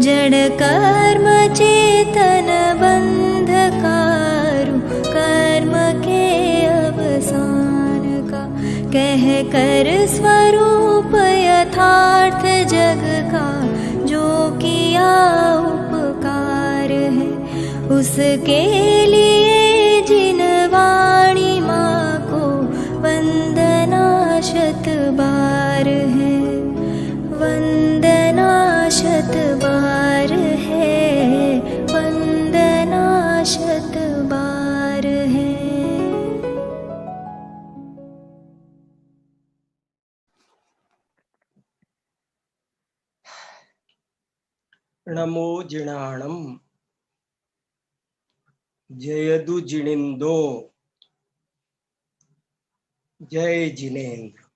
जड़ कर्म चेतन बंधकारु कर्म के अवसान का, कह कर स्वरूप यथार्थ जग का जो किया उपकार है, उसके लिए जिन वाणी माँ को वंदना शत बार है, वंदना शत बार है, वंदना शत बार है। नमो जिणाणम जयदु जिणिंदो जय जिनेन्द्र।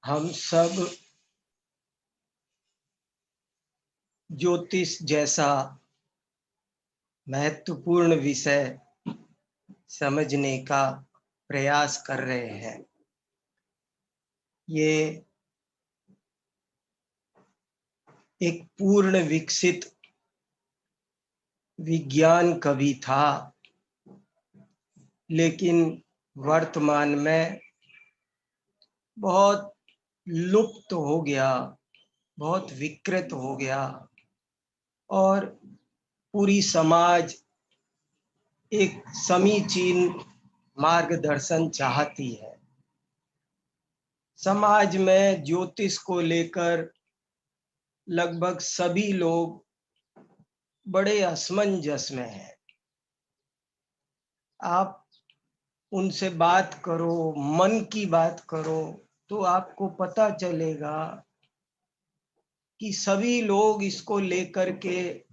हम सब ज्योतिष जैसा महत्वपूर्ण विषय समझने का प्रयास कर रहे हैं। ये एक पूर्ण विकसित विज्ञान कभी था, लेकिन वर्तमान में बहुत लुप्त हो गया, बहुत विकृत हो गया और पूरी समाज एक समीचीन मार्गदर्शन चाहती है। समाज में ज्योतिष को लेकर लगभग सभी लोग बड़े असमंजस में हैं। आप उनसे बात करो, मन की बात करो, तो आपको पता चलेगा कि सभी लोग इसको लेकर के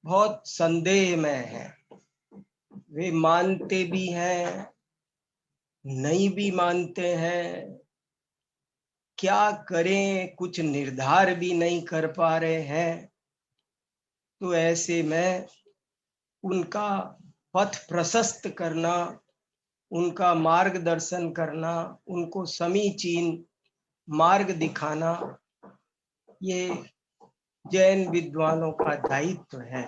बहुत संदेह में हैं। वे मानते भी हैं, नहीं भी मानते हैं, क्या करें कुछ निर्धार भी नहीं कर पा रहे हैं। तो ऐसे में उनका पथ प्रशस्त करना, उनका मार्गदर्शन करना, उनको समीचीन मार्ग दिखाना, ये जैन विद्वानों का दायित्व है,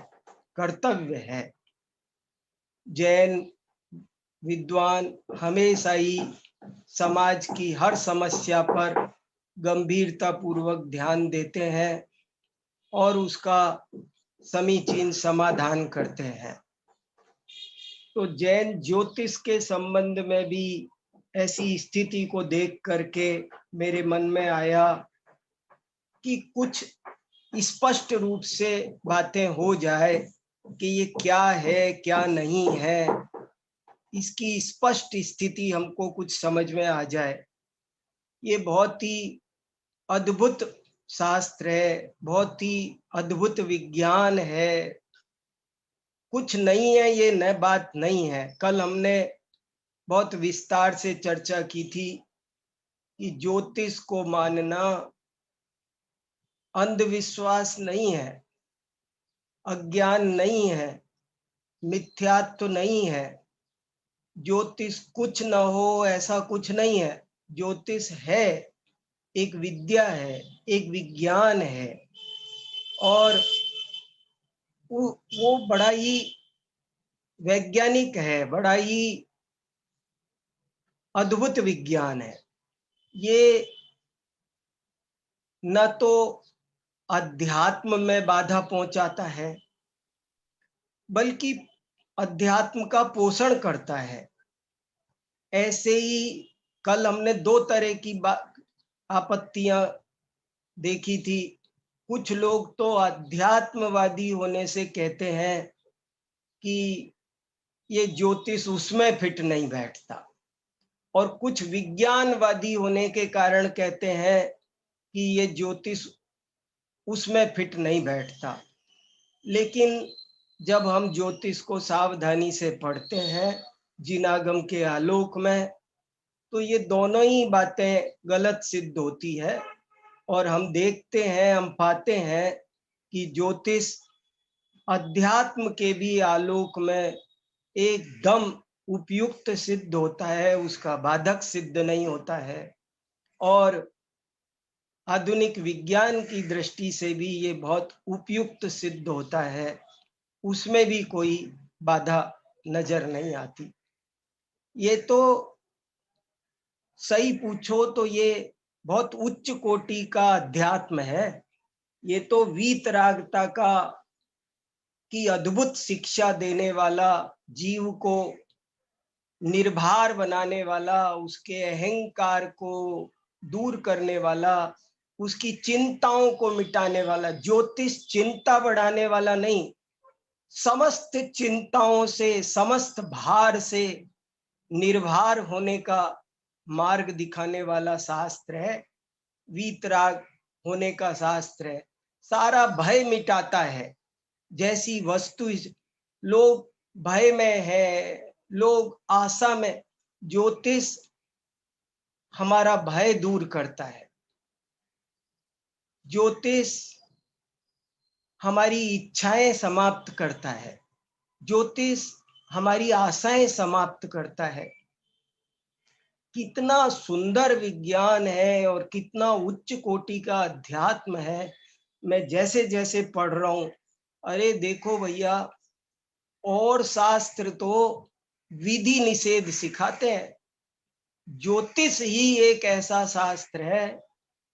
कर्तव्य है। जैन विद्वान हमेशा ही समाज की हर समस्या पर गंभीरता पूर्वक ध्यान देते हैं और उसका समीचीन समाधान करते हैं। तो जैन ज्योतिष के संबंध में भी ऐसी स्थिति को देख करके मेरे मन में आया कि कुछ स्पष्ट रूप से बातें हो जाए कि ये क्या है क्या नहीं है, इसकी स्पष्ट स्थिति हमको कुछ समझ में आ जाए। ये बहुत ही अद्भुत शास्त्र है, बहुत ही अद्भुत विज्ञान है, कुछ नहीं है, ये नई बात नहीं है। कल हमने बहुत विस्तार से चर्चा की थी कि ज्योतिष को मानना अंधविश्वास नहीं है, अज्ञान नहीं है, मिथ्यात्व नहीं है। ज्योतिष कुछ न हो ऐसा कुछ नहीं है। ज्योतिष है, एक विद्या है, एक विज्ञान है और वो बड़ा ही वैज्ञानिक है, बड़ा ही अद्भुत विज्ञान है। ये न तो अध्यात्म में बाधा पहुंचाता है, बल्कि अध्यात्म का पोषण करता है। ऐसे ही कल हमने दो तरह की आपत्तियां देखी थी। कुछ लोग तो अध्यात्मवादी होने से कहते हैं कि ये ज्योतिष उसमें फिट नहीं बैठता, और कुछ विज्ञानवादी होने के कारण कहते हैं कि ये ज्योतिष उसमें फिट नहीं बैठता। लेकिन जब हम ज्योतिष को सावधानी से पढ़ते हैं जिनागम के आलोक में, तो ये दोनों ही बातें गलत सिद्ध होती है और हम देखते हैं, हम पाते हैं कि ज्योतिष अध्यात्म के भी आलोक में एकदम उपयुक्त सिद्ध होता है, उसका बाधक सिद्ध नहीं होता है। और आधुनिक विज्ञान की दृष्टि से भी ये बहुत उपयुक्त सिद्ध होता है, उसमें भी कोई बाधा नजर नहीं आती। ये तो सही पूछो तो ये बहुत उच्च कोटि का अध्यात्म है। ये तो वीतरागता का की अद्भुत शिक्षा देने वाला, जीव को निर्भर बनाने वाला, उसके अहंकार को दूर करने वाला, उसकी चिंताओं को मिटाने वाला। ज्योतिष चिंता बढ़ाने वाला नहीं, समस्त चिंताओं से, समस्त भार से निर्भर होने का मार्ग दिखाने वाला शास्त्र है। वीतराग होने का शास्त्र है। सारा भय मिटाता है। जैसी वस्तु लोग भय में है, लोग आशा में, ज्योतिष हमारा भय दूर करता है। ज्योतिष हमारी इच्छाएं समाप्त करता है। ज्योतिष हमारी आशाएं समाप्त करता है। कितना सुंदर विज्ञान है और कितना उच्च कोटि का अध्यात्म है। मैं जैसे जैसे पढ़ रहा हूं, अरे देखो भैया, और शास्त्र तो विधि निषेध सिखाते हैं। ज्योतिष ही एक ऐसा शास्त्र है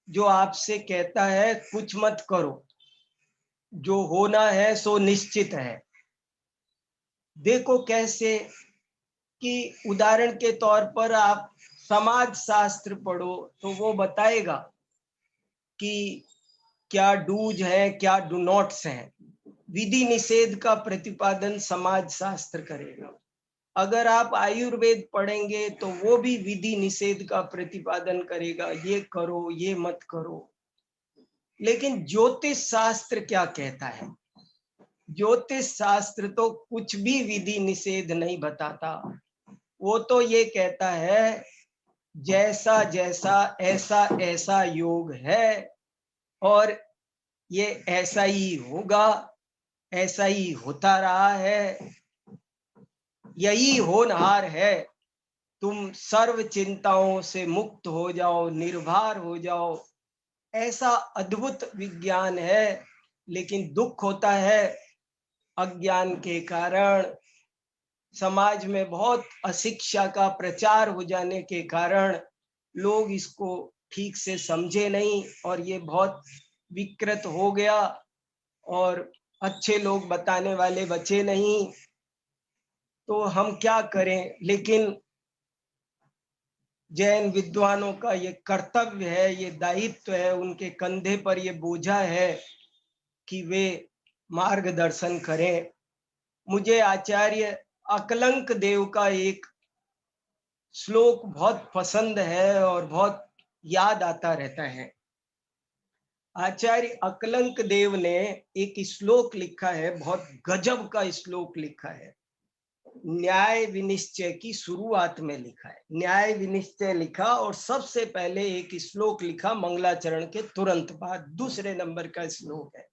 जो आपसे कहता है कुछ मत करो, जो होना है सो निश्चित है। देखो कैसे कि उदाहरण के तौर पर आप समाज शास्त्र पढ़ो तो वो बताएगा कि क्या डूज है, क्या डू नॉट्स हैं। विधि निषेध का प्रतिपादन समाज शास्त्र करेगा। अगर आप आयुर्वेद पढ़ेंगे तो वो भी विधि निषेध का प्रतिपादन करेगा, ये करो, ये मत करो। लेकिन ज्योतिष शास्त्र क्या कहता है? ज्योतिष शास्त्र तो कुछ भी विधि निषेध नहीं बताता। वो तो ये कहता है जैसा जैसा ऐसा ऐसा योग है और ये ऐसा ही होगा, ऐसा ही होता रहा है, यही होनहार है। तुम सर्व चिंताओं से मुक्त हो जाओ, निर्भर हो जाओ। ऐसा अद्भुत विज्ञान है। लेकिन दुख होता है, अज्ञान के कारण, समाज में बहुत अशिक्षा का प्रचार हो जाने के कारण लोग इसको ठीक से समझे नहीं और ये बहुत विकृत हो गया और अच्छे लोग बताने वाले बचे नहीं। तो हम क्या करें? लेकिन जैन विद्वानों का ये कर्तव्य है, ये दायित्व है, उनके कंधे पर ये बोझा है कि वे मार्गदर्शन करें। मुझे आचार्य अकलंक देव का एक श्लोक बहुत पसंद है और बहुत याद आता रहता है। आचार्य अकलंक देव ने एक श्लोक लिखा है, बहुत गजब का श्लोक लिखा है। न्याय विनिश्चय की शुरुआत में लिखा है। न्याय विनिश्चय लिखा और सबसे पहले एक श्लोक लिखा मंगलाचरण के तुरंत बाद। दूसरे नंबर का श्लोक है,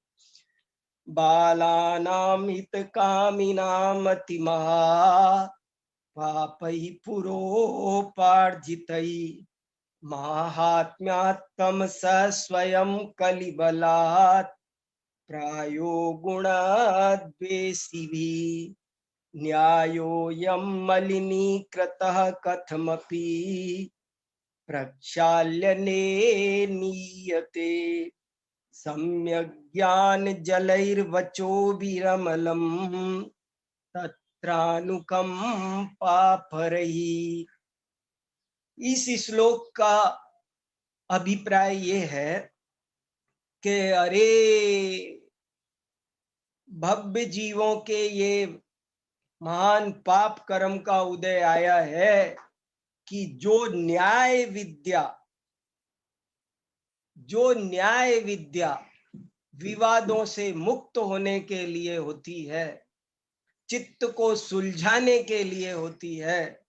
बालानां हितकामिनां अतिमहा पापैः पुरोपार्जितैः माहात्म्यात्तम स स्वयं कलिबलात् प्रायो गुणाद्वेषिभिः न्यायोऽयं मलिनीकृतः कथमपि प्रक्षाल्यने नीयते सम्यक् ज्ञान जलैर्वचोभिरमलं तत्रानुकंपा परैः। इस श्लोक का अभिप्राय ये है कि अरे भव्य जीवों के ये महान पाप कर्म का उदय आया है कि जो न्याय विद्या विवादों से मुक्त होने के लिए होती है, चित्त को सुलझाने के लिए होती है,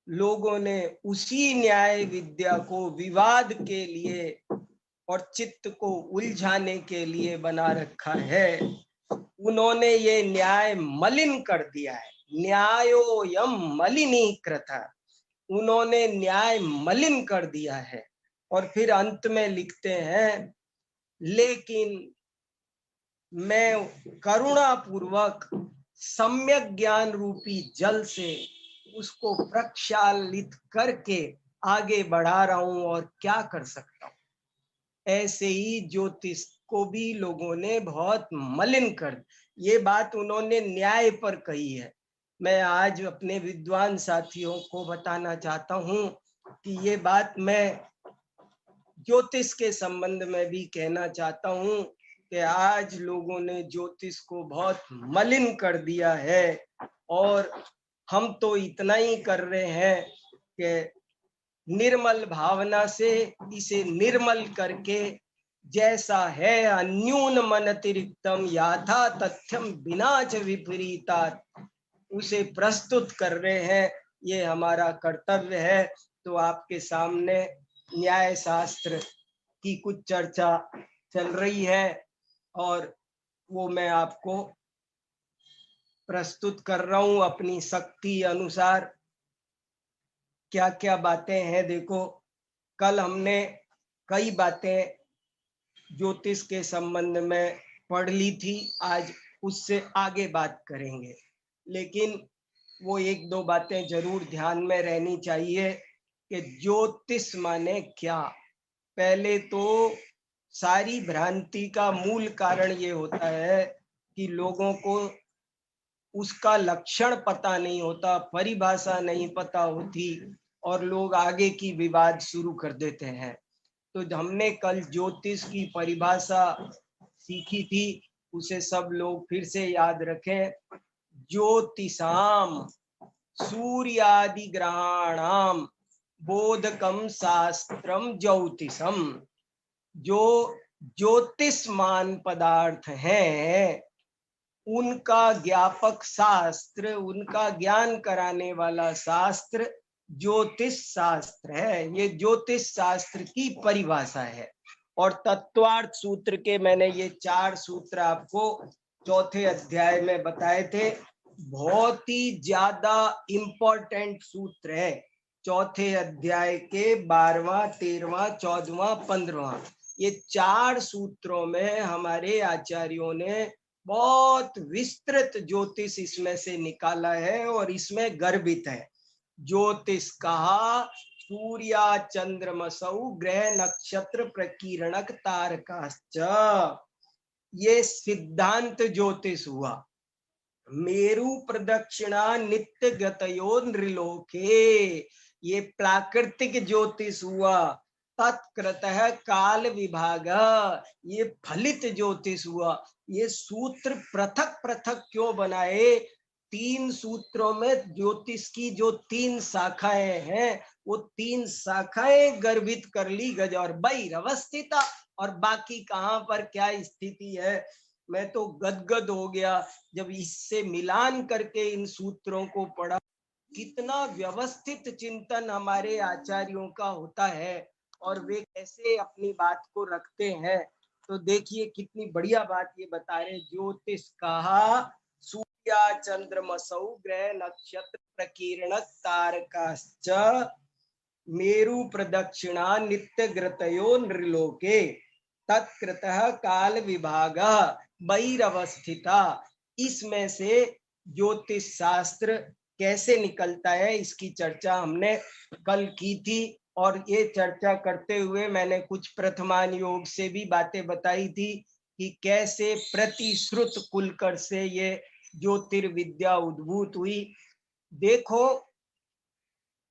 लोगों ने उसी न्याय विद्या को विवाद के लिए और चित्त को उलझाने के लिए बना रखा है। उन्होंने ये न्याय मलिन कर दिया है। न्यायोऽयं मलिनीकृतः, उन्होंने न्याय मलिन कर दिया है। और फिर अंत में लिखते हैं, लेकिन मैं करुणा पूर्वक सम्यक ज्ञान रूपी जल से उसको प्रक्षालित करके आगे बढ़ा रहा हूं और क्या कर सकता हूं। ऐसे ही ज्योतिष को भी लोगों ने बहुत मलिन कर, ये बात उन्होंने न्याय पर कही है। मैं आज अपने विद्वान साथियों को बताना चाहता हूं कि ये बात मैं ज्योतिष के संबंध में भी कहना चाहता हूं कि आज लोगों ने ज्योतिष को बहुत मलिन कर दिया है। और हम तो इतना ही कर रहे हैं कि निर्मल भावना से इसे निर्मल करके, जैसा है अन्यून मन अतिरिक्तम याथा तथ्यम विनाच विपरीता, उसे प्रस्तुत कर रहे हैं। ये हमारा कर्तव्य है। तो आपके सामने न्याय शास्त्र की कुछ चर्चा चल रही है और वो मैं आपको प्रस्तुत कर रहा हूं अपनी शक्ति अनुसार। क्या क्या बातें हैं देखो, कल हमने कई बातें ज्योतिष के संबंध में पढ़ ली थी, आज उससे आगे बात करेंगे। लेकिन वो एक दो बातें जरूर ध्यान में रहनी चाहिए कि ज्योतिष माने क्या। पहले तो सारी भ्रांति का मूल कारण ये होता है कि लोगों को उसका लक्षण पता नहीं होता, परिभाषा नहीं पता होती और लोग आगे की विवाद शुरू कर देते हैं। तो हमने कल ज्योतिष की परिभाषा सीखी थी, उसे सब लोग फिर से याद रखें। ज्योतिषाम सूर्यादि ग्रहाणाम बोधकम शास्त्रम ज्योतिषम। जो ज्योतिषमान पदार्थ हैं उनका ज्ञापक शास्त्र, उनका ज्ञान कराने वाला शास्त्र ज्योतिष शास्त्र है। ये ज्योतिष शास्त्र की परिभाषा है। और तत्वार्थ सूत्र के मैंने ये 4 सूत्र आपको चौथे अध्याय में बताए थे। बहुत ही ज्यादा इंपॉर्टेंट सूत्र है। चौथे अध्याय के 12वां, 13वां, 14वां, 15वां, ये 4 सूत्रों में हमारे आचार्यों ने बहुत विस्तृत ज्योतिष इसमें से निकाला है और इसमें गर्वित है। ज्योतिष कहा सूर्या चंद्रमसौ ग्रह नक्षत्र प्रकीर्णक तारकाश्च, ये सिद्धांत ज्योतिष हुआ। मेरु प्रदक्षिणा नित्य गतयो नृलोके, ये प्राकृतिक ज्योतिष हुआ। तत्कृतः काल विभाग, ये फलित ज्योतिष हुआ। ये सूत्र पृथक पृथक क्यों बनाए? 3 सूत्रों में ज्योतिष की जो 3 शाखाएं हैं वो 3 शाखाएं गर्भित कर ली गज और बहिरवस्थिता, और बाकी कहां पर क्या स्थिति है। मैं तो गदगद हो गया जब इससे मिलान करके इन सूत्रों को पढ़ा। कितना व्यवस्थित चिंतन हमारे आचार्यों का होता है और वे कैसे अपनी बात को रखते हैं। तो देखिए कितनी बढ़िया बात ये बता रहे। ज्योतिष कहा सूर्या चंद्रमसौ ग्रह नक्षत्र प्रकीर्णक तारकाश्च मेरु प्रदक्षिणा नित्य ग्रतयो नृलोके तत्कृतः काल विभाग बहिरवस्थिता। इसमें से ज्योतिष शास्त्र कैसे निकलता है इसकी चर्चा हमने कल की थी। और ये चर्चा करते हुए मैंने कुछ प्रथमान योग से भी बातें बताई थी कि कैसे प्रतिश्रुत कुलकर से ये ज्योतिर्विद्या उद्भूत हुई। देखो,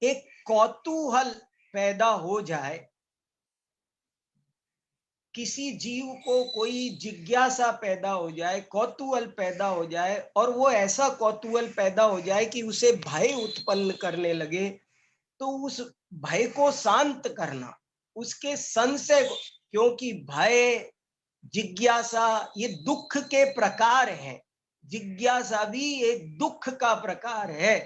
एक कौतूहल पैदा हो जाए, किसी जीव को कोई जिज्ञासा पैदा हो जाए, कौतूहल पैदा हो जाए, और वो ऐसा कौतूहल पैदा हो जाए कि उसे भय उत्पन्न करने लगे, तो उस भय को शांत करना, उसके संशय को, क्योंकि भय, जिज्ञासा ये दुख के प्रकार हैं। जिज्ञासा भी एक दुख का प्रकार है,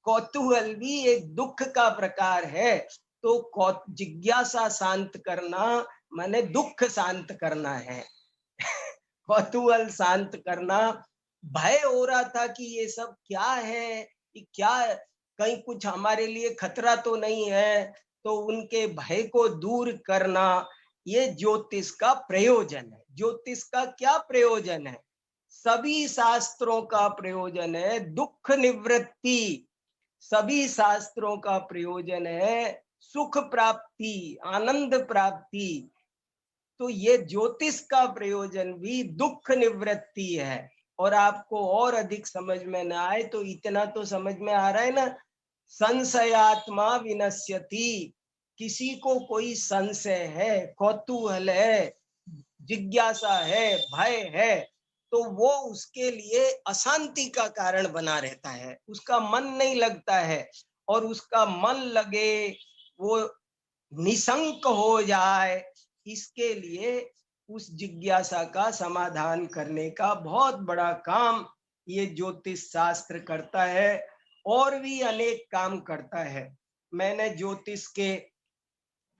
कौतूहल भी एक दुख का प्रकार है। तो जिज्ञासा शांत करना माने दुख शांत करना है। कौतूहल शांत करना, भय हो रहा था कि ये सब क्या है, कि क्या कहीं कुछ हमारे लिए खतरा तो नहीं है। तो उनके भय को दूर करना ये ज्योतिष का प्रयोजन है। ज्योतिष का क्या प्रयोजन है? सभी शास्त्रों का प्रयोजन है दुख निवृत्ति, सभी शास्त्रों का प्रयोजन है सुख प्राप्ति, आनंद प्राप्ति। तो ये ज्योतिष का प्रयोजन भी दुख निवृत्ति है। और आपको और अधिक समझ में ना आए तो इतना तो समझ में आ रहा है ना, संशयात्मा विनश्यति। किसी को कोई संशय है, कौतूहल है, जिज्ञासा है, भय है, तो वो उसके लिए अशांति का कारण बना रहता है, उसका मन नहीं लगता है। और उसका मन लगे, वो निशंक हो जाए, इसके लिए उस जिज्ञासा का समाधान करने का बहुत बड़ा काम ये ज्योतिष शास्त्र करता है। और भी अनेक काम करता है। मैंने ज्योतिष के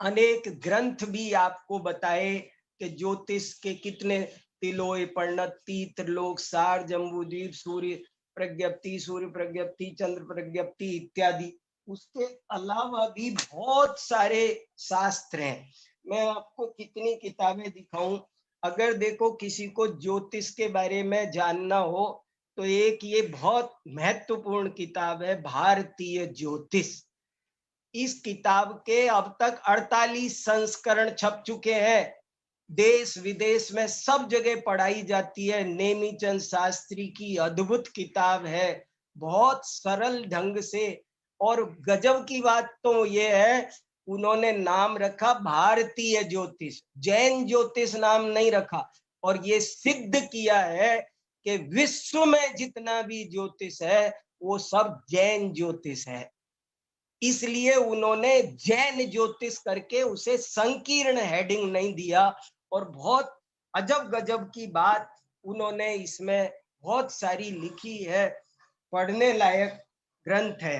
अनेक ग्रंथ भी आपको बताए कि ज्योतिष के कितने तिलोय, परिणति, त्रिलोक सार, जम्बूद्वीप, सूर्य प्रज्ञप्ति, सूर्य प्रज्ञप्ति, चंद्र प्रज्ञप्ति इत्यादि। उसके अलावा भी बहुत सारे शास्त्र हैं। मैं आपको कितनी किताबें दिखाऊं। अगर देखो किसी को ज्योतिष के बारे में जानना हो तो एक ये बहुत महत्वपूर्ण किताब है, भारतीय ज्योतिष। इस किताब के अब तक 48 संस्करण छप चुके हैं। देश विदेश में सब जगह पढ़ाई जाती है। नेमीचंद शास्त्री की अद्भुत किताब है, बहुत सरल ढंग से। और गजब की बात तो ये है, उन्होंने नाम रखा भारतीय ज्योतिष, जैन ज्योतिष नाम नहीं रखा। और ये सिद्ध किया है कि विश्व में जितना भी ज्योतिष है वो सब जैन ज्योतिष है। इसलिए उन्होंने जैन ज्योतिष करके उसे संकीर्ण हेडिंग नहीं दिया। और बहुत अजब गजब की बात उन्होंने इसमें बहुत सारी लिखी है, पढ़ने लायक ग्रंथ है।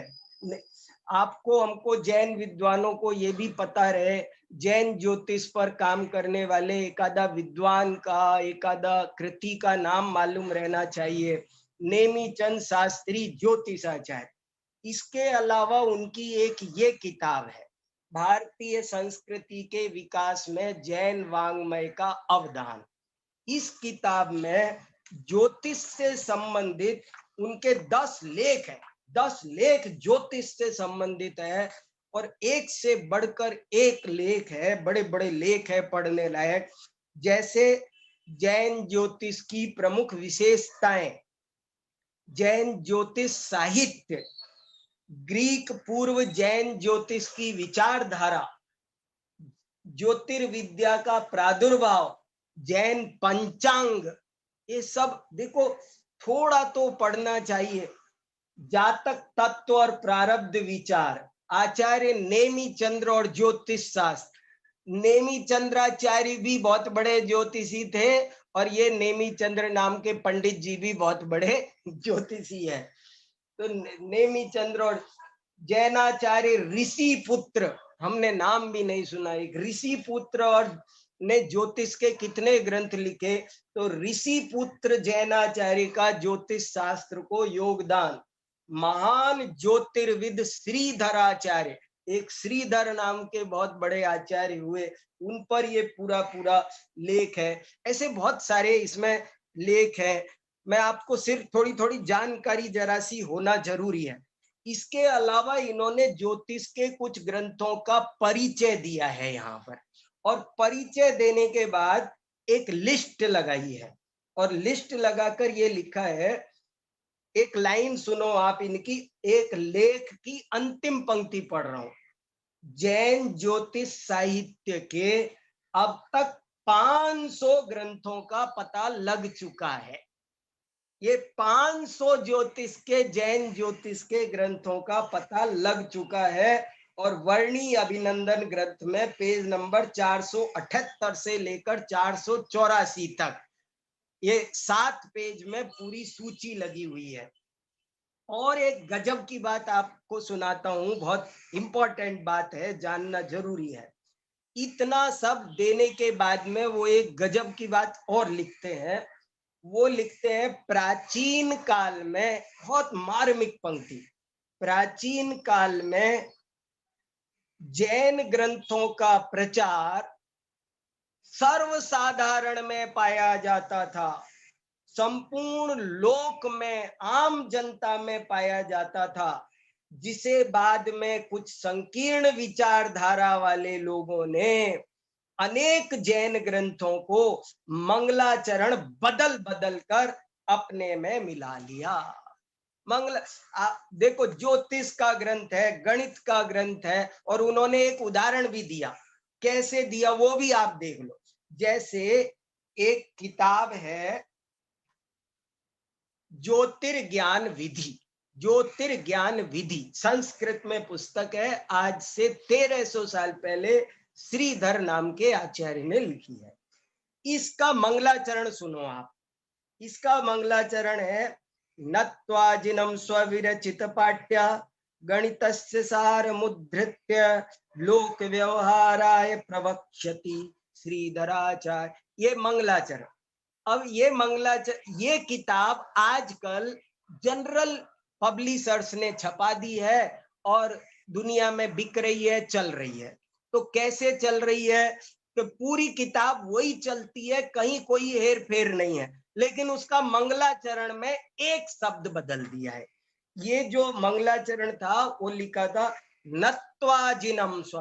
आपको हमको जैन विद्वानों को ये भी पता रहे, जैन ज्योतिष पर काम करने वाले एकादा विद्वान का, एकादा कृति का नाम मालूम रहना चाहिए। नेमीचंद शास्त्री ज्योतिषाचार्य। इसके अलावा उनकी एक ये किताब है, भारतीय संस्कृति के विकास में जैन वांग्मय का अवदान। इस किताब में ज्योतिष से संबंधित उनके 10 लेख है, 10 लेख ज्योतिष से संबंधित है। और एक से बढ़कर एक लेख है, बड़े बड़े लेख है पढ़ने लायक। जैसे जैन ज्योतिष की प्रमुख विशेषताएं, जैन ज्योतिष साहित्य, ग्रीक पूर्व जैन ज्योतिष की विचारधारा, ज्योतिर्विद्या का प्रादुर्भाव, जैन पंचांग, ये सब देखो थोड़ा तो पढ़ना चाहिए। जातक तत्व और प्रारब्ध विचार, आचार्य नेमी चंद्र और ज्योतिष शास्त्र। नेमी चंद्राचार्य भी बहुत बड़े ज्योतिषी थे और ये नेमी चंद्र नाम के पंडित जी भी बहुत बड़े ज्योतिषी है। तो नेमी चंद्र और जैनाचार्य ऋषि पुत्र, हमने नाम भी नहीं सुना, एक ऋषि पुत्र और ने ज्योतिष के कितने ग्रंथ लिखे। तो ऋषि पुत्र जैनाचार्य का ज्योतिष शास्त्र को योगदान। महान ज्योतिर्विद श्रीधराचार्य, एक श्रीधर नाम के बहुत बड़े आचार्य हुए, उन पर ये पूरा पूरा लेख है। ऐसे बहुत सारे इसमें लेख है। मैं आपको सिर्फ थोड़ी थोड़ी जानकारी जरा सी होना जरूरी है। इसके अलावा इन्होंने ज्योतिष के कुछ ग्रंथों का परिचय दिया है यहाँ पर। और परिचय देने के बाद एक लिस्ट लगाई है और लिस्ट लगाकर ये लिखा है, एक लाइन सुनो आप इनकी, एक लेख की अंतिम पंक्ति पढ़ रहा हूं। जैन ज्योतिष साहित्य के अब तक 500 ग्रंथों का पता लग चुका है। ये 500 ज्योतिष के, जैन ज्योतिष के ग्रंथों का पता लग चुका है। और वर्णी अभिनंदन ग्रंथ में पेज नंबर 478 से लेकर 484 तक ये 7 पेज में पूरी सूची लगी हुई है। और एक गजब की बात आपको सुनाता हूं, बहुत इंपॉर्टेंट बात है, जानना जरूरी है। इतना सब देने के बाद में वो एक गजब की बात और लिखते हैं। वो लिखते हैं, प्राचीन काल में, बहुत मार्मिक पंक्ति, प्राचीन काल में जैन ग्रंथों का प्रचार सर्वसाधारण में पाया जाता था, संपूर्ण लोक में, आम जनता में पाया जाता था, जिसे बाद में कुछ संकीर्ण विचारधारा वाले लोगों ने अनेक जैन ग्रंथों को मंगलाचरण बदल बदल कर अपने में मिला लिया। देखो, ज्योतिष का ग्रंथ है, गणित का ग्रंथ है, और उन्होंने एक उदाहरण भी दिया। कैसे दिया वो भी आप देख लो। जैसे एक किताब है ज्योतिर्ज्ञान विधि, ज्योतिर्ज्ञान विधि संस्कृत में पुस्तक है, आज से 1300 साल पहले श्रीधर नाम के आचार्य ने लिखी है। इसका मंगलाचरण सुनो आप। इसका मंगलाचरण है, नत्वा जिनम स्वविरचित पाठ्य गणितस्य सार मुद्धृत्य लोक व्यवहाराय प्रवक्ष्यति श्रीधराचार्य। ये मंगलाचरण। अब ये किताब आजकल जनरल पब्लिशर्स ने छपा दी है और दुनिया में बिक रही है, चल रही है। तो कैसे चल रही है? तो पूरी किताब वही चलती है, कहीं कोई हेर फेर नहीं है, लेकिन उसका मंगलाचरण में एक शब्द बदल दिया है। ये जो मंगलाचरण था वो लिखा था नत्वा जिनम स्व,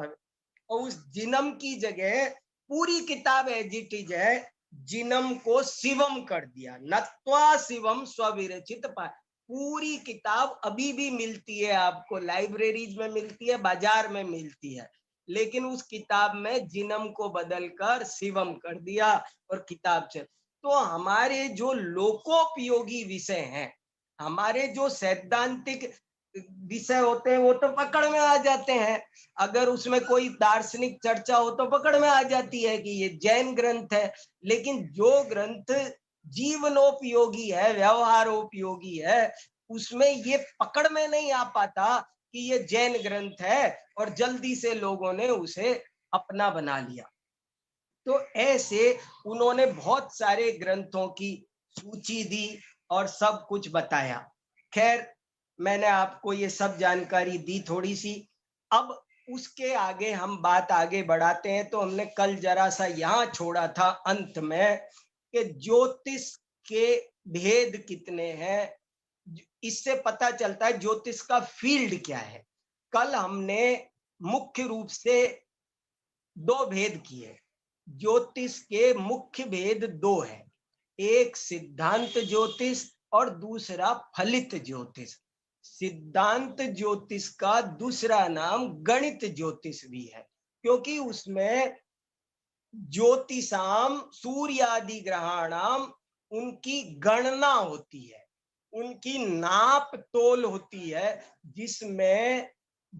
और उस जिनम की जगह पूरी किताब एज इट इज है, जिनम को शिवम कर दिया। नत्वा शिवम स्वविरचित पाठ। पूरी किताब अभी भी मिलती है आपको, लाइब्रेरीज में मिलती है, बाजार में मिलती है, लेकिन उस किताब में जिनम को बदलकर शिवम कर दिया और किताब चल। तो हमारे जो लोकोपयोगी विषय हैं, हमारे जो सैद्धांतिक विषय होते हैं, वो तो पकड़ में आ जाते हैं। अगर उसमें कोई दार्शनिक चर्चा हो तो पकड़ में आ जाती है कि ये जैन ग्रंथ है। लेकिन जो ग्रंथ जीवनोपयोगी है, व्यवहारोपयोगी है, उसमें ये पकड़ में नहीं आ पाता कि ये जैन ग्रंथ है, और जल्दी से लोगों ने उसे अपना बना लिया। तो ऐसे उन्होंने बहुत सारे ग्रंथों की सूची दी और सब कुछ बताया। खैर, मैंने आपको ये सब जानकारी दी थोड़ी सी। अब उसके आगे हम बात आगे बढ़ाते हैं। तो हमने कल जरा सा यहाँ छोड़ा था अंत में कि ज्योतिष के भेद कितने हैं, इससे पता चलता है ज्योतिष का फील्ड क्या है। कल हमने मुख्य रूप से 2 भेद किए। ज्योतिष के मुख्य भेद 2 है, एक सिद्धांत ज्योतिष और दूसरा फलित ज्योतिष। सिद्धांत ज्योतिष का दूसरा नाम गणित ज्योतिष भी है, क्योंकि उसमें ज्योतिषाम सूर्यादि ग्रहाणाम उनकी गणना होती है, उनकी नाप तोल होती है, जिसमें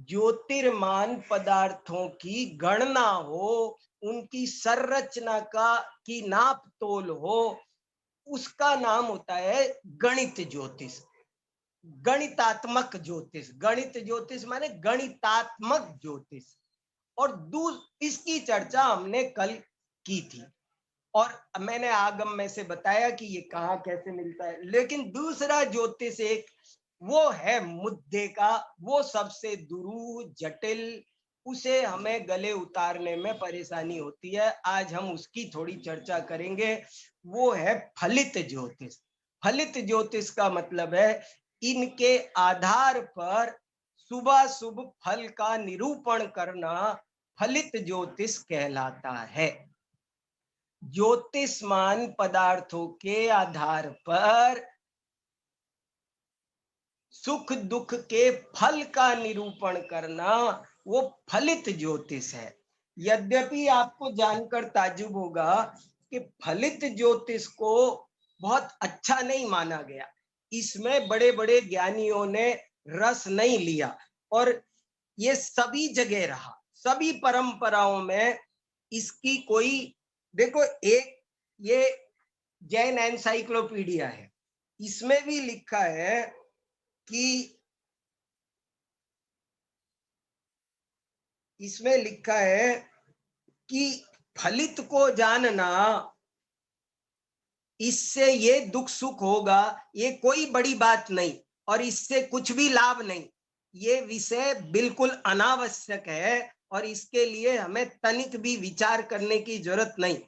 ज्योतिर्मान पदार्थों की गणना हो, उनकी संरचना की नाप तोल हो, उसका नाम होता है गणित ज्योतिष, गणितात्मक ज्योतिष। गणित ज्योतिष माने गणितात्मक ज्योतिष। और इसकी चर्चा हमने कल की थी, और मैंने आगम में से बताया कि ये कहाँ कैसे मिलता है। लेकिन दूसरा ज्योतिष एक वो है मुद्दे का, वो सबसे दुरूह, जटिल, उसे हमें गले उतारने में परेशानी होती है। आज हम उसकी थोड़ी चर्चा करेंगे। वो है फलित ज्योतिष। फलित ज्योतिष का मतलब है इनके आधार पर शुभाशुभ फल का निरूपण करना फलित ज्योतिष कहलाता है। ज्योतिषमान पदार्थों के आधार पर सुख दुख के फल का निरूपण करना वो फलित ज्योतिष है। यद्यपि आपको जानकर ताज्जुब होगा कि फलित ज्योतिष को बहुत अच्छा नहीं माना गया, इसमें बड़े बड़े ज्ञानियों ने रस नहीं लिया, और ये सभी जगह रहा, सभी परंपराओं में इसकी कोई, देखो, एक ये जैन एनसाइक्लोपीडिया है, इसमें भी लिखा है कि इसमें लिखा है कि फलित को जानना, इससे ये दुख सुख होगा, ये कोई बड़ी बात नहीं, और इससे कुछ भी लाभ नहीं, ये विषय बिल्कुल अनावश्यक है, और इसके लिए हमें तनिक भी विचार करने की जरूरत नहीं।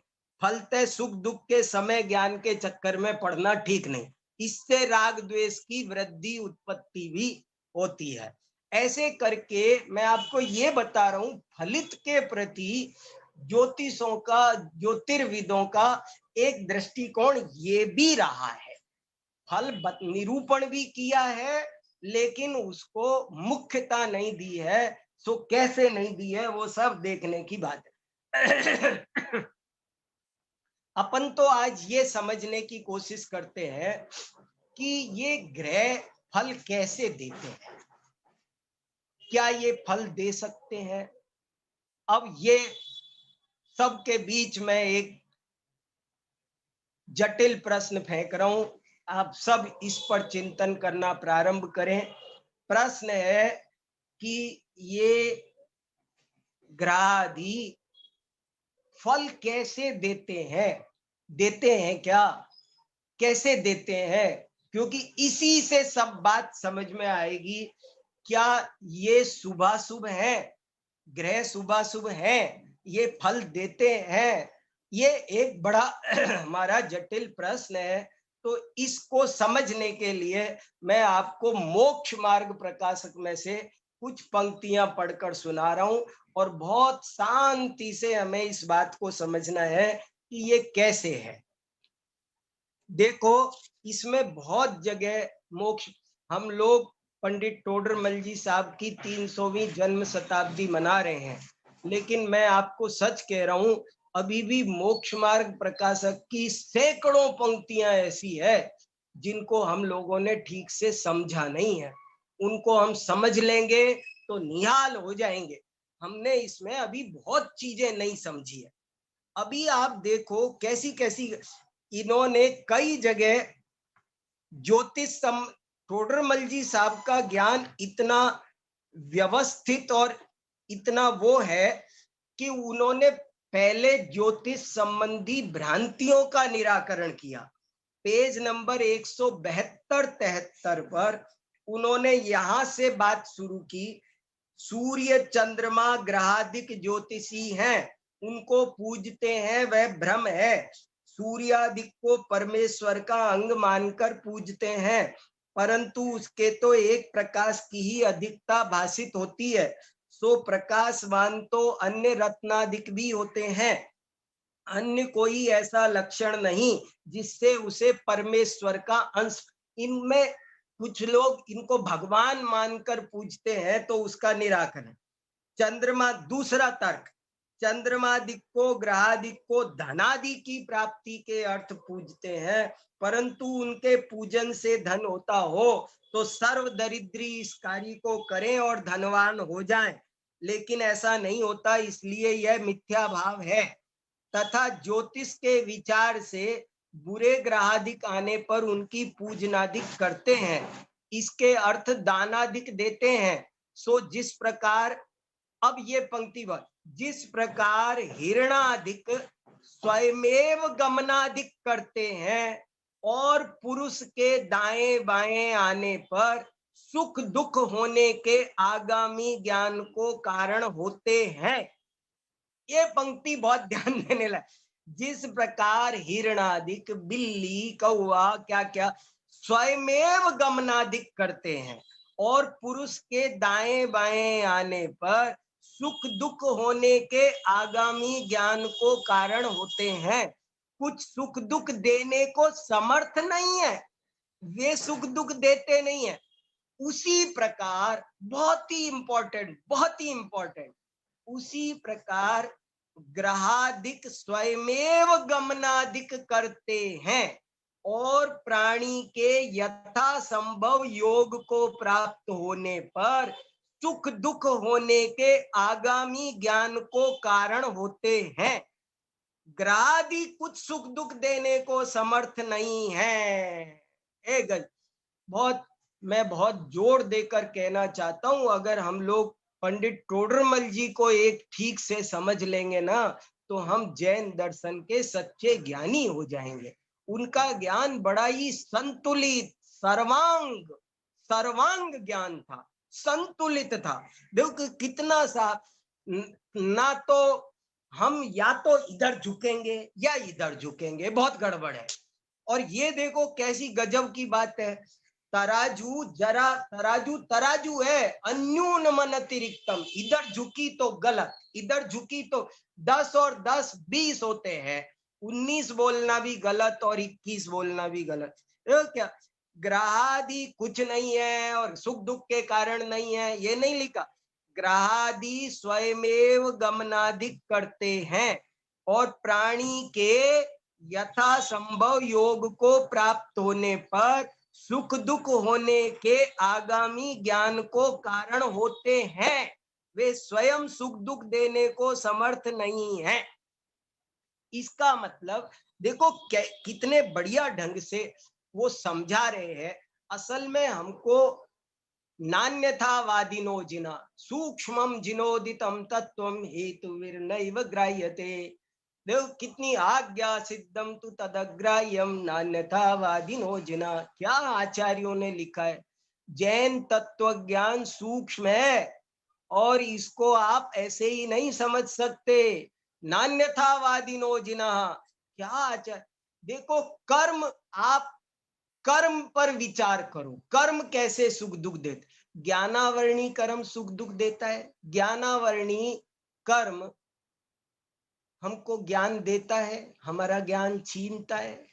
फलतः सुख दुख के समय ज्ञान के चक्कर में पड़ना ठीक नहीं। इससे राग द्वेष की वृद्धि उत्पत्ति भी होती है। ऐसे करके मैं आपको ये बता रहा हूं, फलित के प्रति ज्योतिषों का, ज्योतिर्विदों का एक दृष्टिकोण ये भी रहा है। फल निरूपण भी किया है, लेकिन उसको मुख्यता नहीं दी है। सो कैसे नहीं दी है वो सब देखने की बात है। अपन तो आज ये समझने की कोशिश करते हैं कि ये ग्रह फल कैसे देते हैं, क्या ये फल दे सकते हैं। अब ये सबके बीच में एक जटिल प्रश्न फेंक रहा हूं, आप सब इस पर चिंतन करना प्रारंभ करें। प्रश्न है कि ये ग्रहादि फल कैसे देते हैं क्या, कैसे देते हैं, क्योंकि इसी से सब बात समझ में आएगी। क्या ये शुभाशुभ है, ग्रह शुभाशुभ है, ये फल देते हैं, ये एक बड़ा हमारा जटिल प्रश्न है। तो इसको समझने के लिए मैं आपको मोक्ष मार्ग प्रकाशक में से कुछ पंक्तियां पढ़कर सुना रहा हूं, और बहुत शांति से हमें इस बात को समझना है कि ये कैसे है। देखो, इसमें बहुत जगह मोक्ष, हम लोग पंडित टोडरमल जी साहब की 300वीं जन्म शताब्दी मना रहे हैं, लेकिन मैं आपको सच कह रहा हूं, अभी भी मोक्ष मार्ग प्रकाशक की सैकड़ों पंक्तियां ऐसी है जिनको हम लोगों ने ठीक से समझा नहीं है। उनको हम समझ लेंगे तो निहाल हो जाएंगे। हमने इसमें अभी बहुत चीजें नहीं समझी है। अभी आप देखो कैसी कैसी इन्होंने कई जगह ज्योतिष टोडरमल जी साहब का ज्ञान इतना व्यवस्थित और इतना वो है कि उन्होंने पहले ज्योतिष संबंधी भ्रांतियों का निराकरण किया। पेज नंबर 172-73 पर उन्होंने यहां से बात शुरू की, सूर्य चंद्रमा ग्रहादिक ज्योतिषी हैं, उनको पूजते हैं, वह भ्रम है। सूर्यादिक को परमेश्वर का अंग मानकर पूजते हैं, परंतु उसके तो एक प्रकाश की ही अधिकता भाषित होती है। सो प्रकाशवान तो अन्य रत्नादिक भी होते हैं, अन्य कोई ऐसा लक्षण नहीं जिससे उसे परमेश्वर का अंश। इनमें कुछ लोग इनको भगवान मानकर पूजते हैं, तो उसका निराकरण। चंद्रमा, दूसरा तर्क, चंद्रमादिक को ग्रहादिक को धनादि की प्राप्ति के अर्थ पूजते हैं, परंतु उनके पूजन से धन होता हो तो सर्व दरिद्री इस कार्य को करें और धनवान हो जाएं, लेकिन ऐसा नहीं होता, इसलिए यह मिथ्या भाव है। तथा ज्योतिष के विचार से बुरे ग्रहादिक आने पर उनकी पूजनादिक करते हैं, इसके अर्थ दानादिक देते हैं। सो जिस प्रकार, अब ये पंक्ति बात, जिस प्रकार हिरणादिक स्वयमेव गमनादिक करते हैं और पुरुष के दाएं बाएं आने पर सुख दुख होने के आगामी ज्ञान को कारण होते हैं। ये पंक्ति बहुत ध्यान देने लायक। जिस प्रकार हिरणादिक, बिल्ली, कौवा, क्या क्या स्वयमेव गमनादिक करते हैं और पुरुष के दाएं बाएं आने पर सुख दुख होने के आगामी ज्ञान को कारण होते हैं, कुछ सुख दुख देने को समर्थ नहीं है, वे सुख दुख देते नहीं है। उसी प्रकार, बहुत ही इंपॉर्टेंट, उसी प्रकार ग्रहादिक स्वयमेव गमनादिक करते हैं और प्राणी के यथा संभव योग को प्राप्त होने पर सुख दुख होने के आगामी ज्ञान को कारण होते हैं। ग्रहादि कुछ सुख दुख देने को समर्थ नहीं है। मैं बहुत जोर देकर कहना चाहता हूं, अगर हम लोग पंडित टोडरमल जी को एक ठीक से समझ लेंगे ना, तो हम जैन दर्शन के सच्चे ज्ञानी हो जाएंगे। उनका ज्ञान बड़ा ही संतुलित, सर्वांग ज्ञान था, संतुलित था। देखो कितना सा ना तो हम या तो इधर झुकेंगे या इधर झुकेंगे, बहुत गड़बड़ है। और ये देखो कैसी गजब की बात है, तराजू जरा तराजू तराजू है, अन्यून मन अतिरिक्तम, इधर झुकी तो गलत, इधर झुकी तो 10 और 10 20 होते हैं, 19 बोलना भी गलत और 21 बोलना भी गलत। तो क्या ग्रहादि कुछ नहीं है और सुख दुख के कारण नहीं है, ये नहीं लिखा। ग्रहादि स्वयमेव गमनाधिक करते हैं और प्राणी के यथा संभव योग को प्राप्त होने पर सुख दुख होने के आगामी ज्ञान को कारण होते हैं, वे स्वयं सुख दुख देने को समर्थ नहीं है। इसका मतलब देखो कितने बढ़िया ढंग से वो समझा रहे हैं। असल में हमको नान्यथावादिनो जिना सूक्ष्मम जिनोदितम तत्वम हेतुर्नैव ग्राह्यते। देखो कितनी आज्ञा सिद्धम तु तदग्राह्यम नान्यथावादिनो जिना, क्या आचार्यों ने लिखा है। जैन तत्व ज्ञान सूक्ष्म है और इसको आप ऐसे ही नहीं समझ सकते। नान्यथावादिनो जिना, क्या आचार्य, देखो कर्म, आप कर्म पर विचार करो, कर्म कैसे सुख दुख देते। ज्ञानावरणी कर्म सुख दुख देता है, ज्ञानावरणी कर्म हमको ज्ञान देता है, हमारा ज्ञान छीनता है।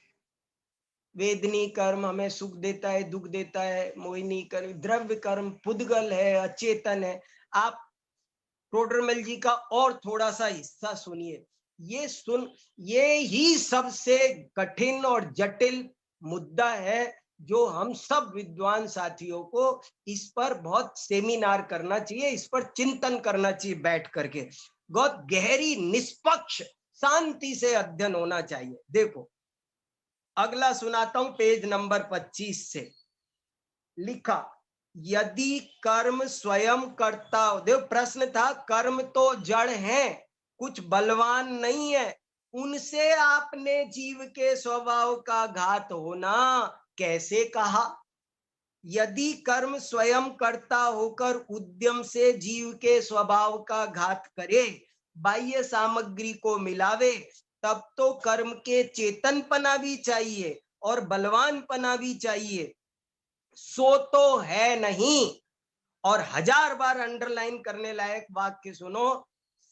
वेदनी कर्म हमें सुख देता है दुख देता है, मोहिनी कर्म द्रव्य कर्म पुद्गल है अचेतन है। आप टोडरमल जी का और थोड़ा सा हिस्सा सुनिए, ये ही सबसे कठिन और जटिल मुद्दा है जो हम सब विद्वान साथियों को इस पर बहुत सेमिनार करना चाहिए, इस पर चिंतन करना चाहिए बैठ करके, बहुत गहरी निष्पक्ष शांति से अध्ययन होना चाहिए। देखो अगला सुनाता हूं, पेज नंबर 25 से लिखा, यदि कर्म स्वयं करता हो। देखो प्रश्न था, कर्म तो जड़ हैं, कुछ बलवान नहीं है, उनसे आपने जीव के स्वभाव का घात होना कैसे कहा। यदि कर्म स्वयं करता होकर उद्यम से जीव के स्वभाव का घात करे, बाह्य सामग्री को मिलावे, तब तो कर्म के चेतनपना भी चाहिए और बलवानपना भी चाहिए, सो तो है नहीं। और 1000 बार अंडरलाइन करने लायक वाक्य सुनो,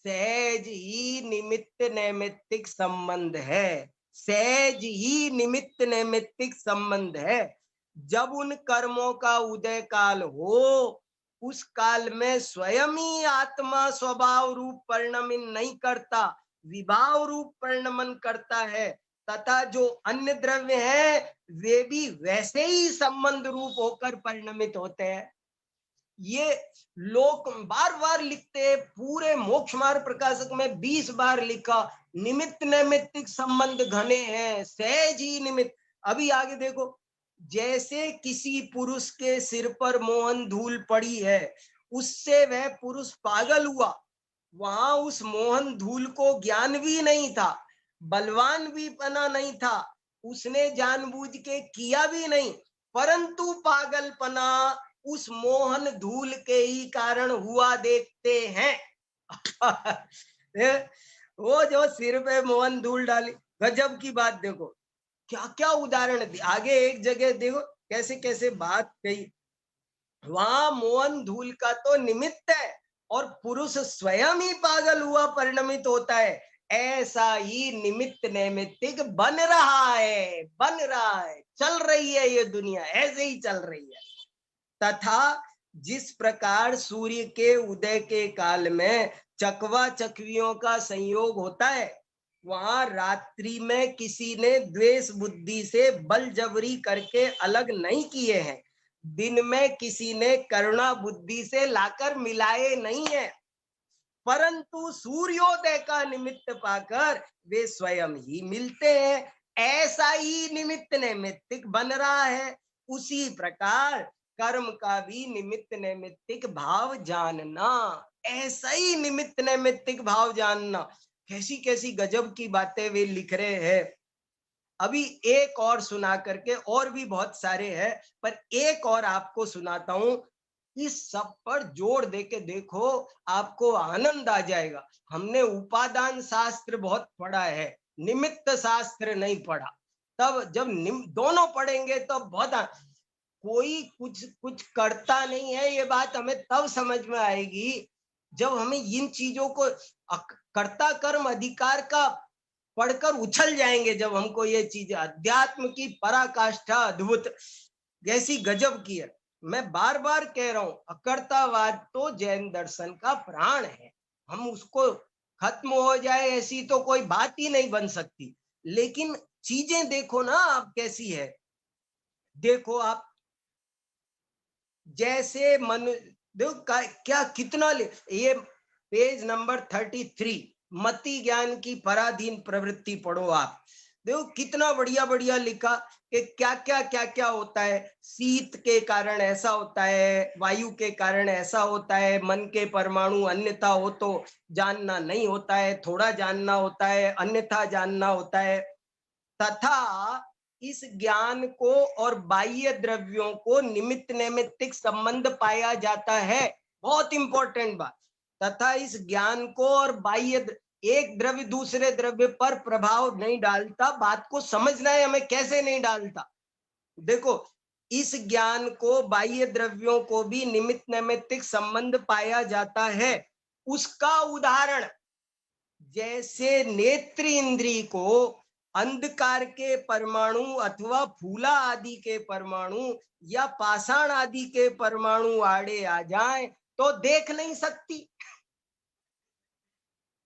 सहज ही निमित्त नैमित्तिक संबंध है, सहज ही निमित्त नैमित्तिक संबंध है। जब उन कर्मों का उदय काल हो, उस काल में स्वयं ही आत्मा स्वभाव रूप परिणमन नहीं करता, विभाव रूप परिणमन करता है, तथा जो अन्य द्रव्य है वे भी वैसे ही संबंध रूप होकर परिणमित होते हैं। ये लोग बार बार लिखते हैं, पूरे मोक्ष मार्ग प्रकाशक में 20 बार लिखा, निमित्त नैमित्तिक संबंध घने हैं, सहज ही निमित्त। अभी आगे देखो, जैसे किसी पुरुष के सिर पर मोहन धूल पड़ी है, उससे वह पुरुष पागल हुआ, वहां उस मोहन धूल को ज्ञान भी नहीं था, बलवान भी पना नहीं था, उसने जानबूझ के किया भी नहीं, परंतु पागलपना उस मोहन धूल के ही कारण हुआ देखते हैं। वो जो सिर पे मोहन धूल डाली, गजब की बात। देखो क्या क्या उदाहरण दी, आगे एक जगह देखो कैसे कैसे बात कही। वहां मोहन धूल का तो निमित्त है और पुरुष स्वयं ही पागल हुआ परिणमित होता है, ऐसा ही निमित्त नैमित्तिक बन रहा है, बन रहा है, चल रही है ये दुनिया, ऐसे ही चल रही है। तथा जिस प्रकार सूर्य के उदय के काल में चकवा चकवियों का संयोग होता है, वहां रात्रि में किसी ने द्वेष बुद्धि से बलजबरी करके अलग नहीं किए हैं, दिन में किसी ने करुणा बुद्धि से लाकर मिलाए नहीं है, परंतु सूर्योदय का निमित्त पाकर वे स्वयं ही मिलते हैं, ऐसा ही निमित्त नैमित्तिक बन रहा है। उसी प्रकार कर्म का भी निमित्त नैमित्तिक भाव जानना, ऐसा ही निमित्त नैमित्तिक भाव जानना। कैसी कैसी गजब की बातें वे लिख रहे हैं। अभी एक और सुना करके, और भी बहुत सारे हैं पर एक और आपको सुनाता हूं, इस सब पर जोर देके देखो, आपको आनंद आ जाएगा। हमने उपादान शास्त्र बहुत पढ़ा है, निमित्त शास्त्र नहीं पढ़ा। तब जब दोनों पढ़ेंगे तो बहुत कोई कुछ कुछ करता नहीं है, ये बात हमें तब समझ में आएगी जब हमें इन चीजों को कर्ता कर्म अधिकार का पढ़कर उछल जाएंगे। जब हमको ये चीज अध्यात्म की पराकाष्ठा अद्भुत जैसी गजब की है। मैं बार बार कह रहा हूं, अकर्तावाद तो जैन दर्शन का प्राण है। हम उसको खत्म हो जाए ऐसी तो कोई बात ही नहीं बन सकती। लेकिन चीजें देखो ना आप कैसी है। देखो आप जैसे मन, देखो क्या कितना ये पेज नंबर 33 मति ज्ञान की पराधीन प्रवृत्ति पढ़ो आप। देखो कितना बढ़िया बढ़िया लिखा कि क्या क्या होता है। शीत के कारण ऐसा होता है, वायु के कारण ऐसा होता है, मन के परमाणु अन्यथा हो तो जानना नहीं होता है, थोड़ा जानना होता है, अन्यथा जानना होता है। तथा इस ज्ञान को और बाह्य द्रव्यों को निमित्त नैमित्तिक संबंध पाया जाता है। बहुत इंपॉर्टेंट बात। तथा इस ज्ञान को और बाह्य, एक द्रव्य दूसरे द्रव्य पर प्रभाव नहीं डालता। बात को समझना है हमें, कैसे नहीं डालता। देखो, इस ज्ञान को बाह्य द्रव्यों को भी निमित्त नैमित्तिक संबंध पाया जाता है। उसका उदाहरण, जैसे नेत्र इंद्री को अंधकार के परमाणु अथवा फूला आदि के परमाणु या पाषाण आदि के परमाणु आड़े आ जाए तो देख नहीं सकती,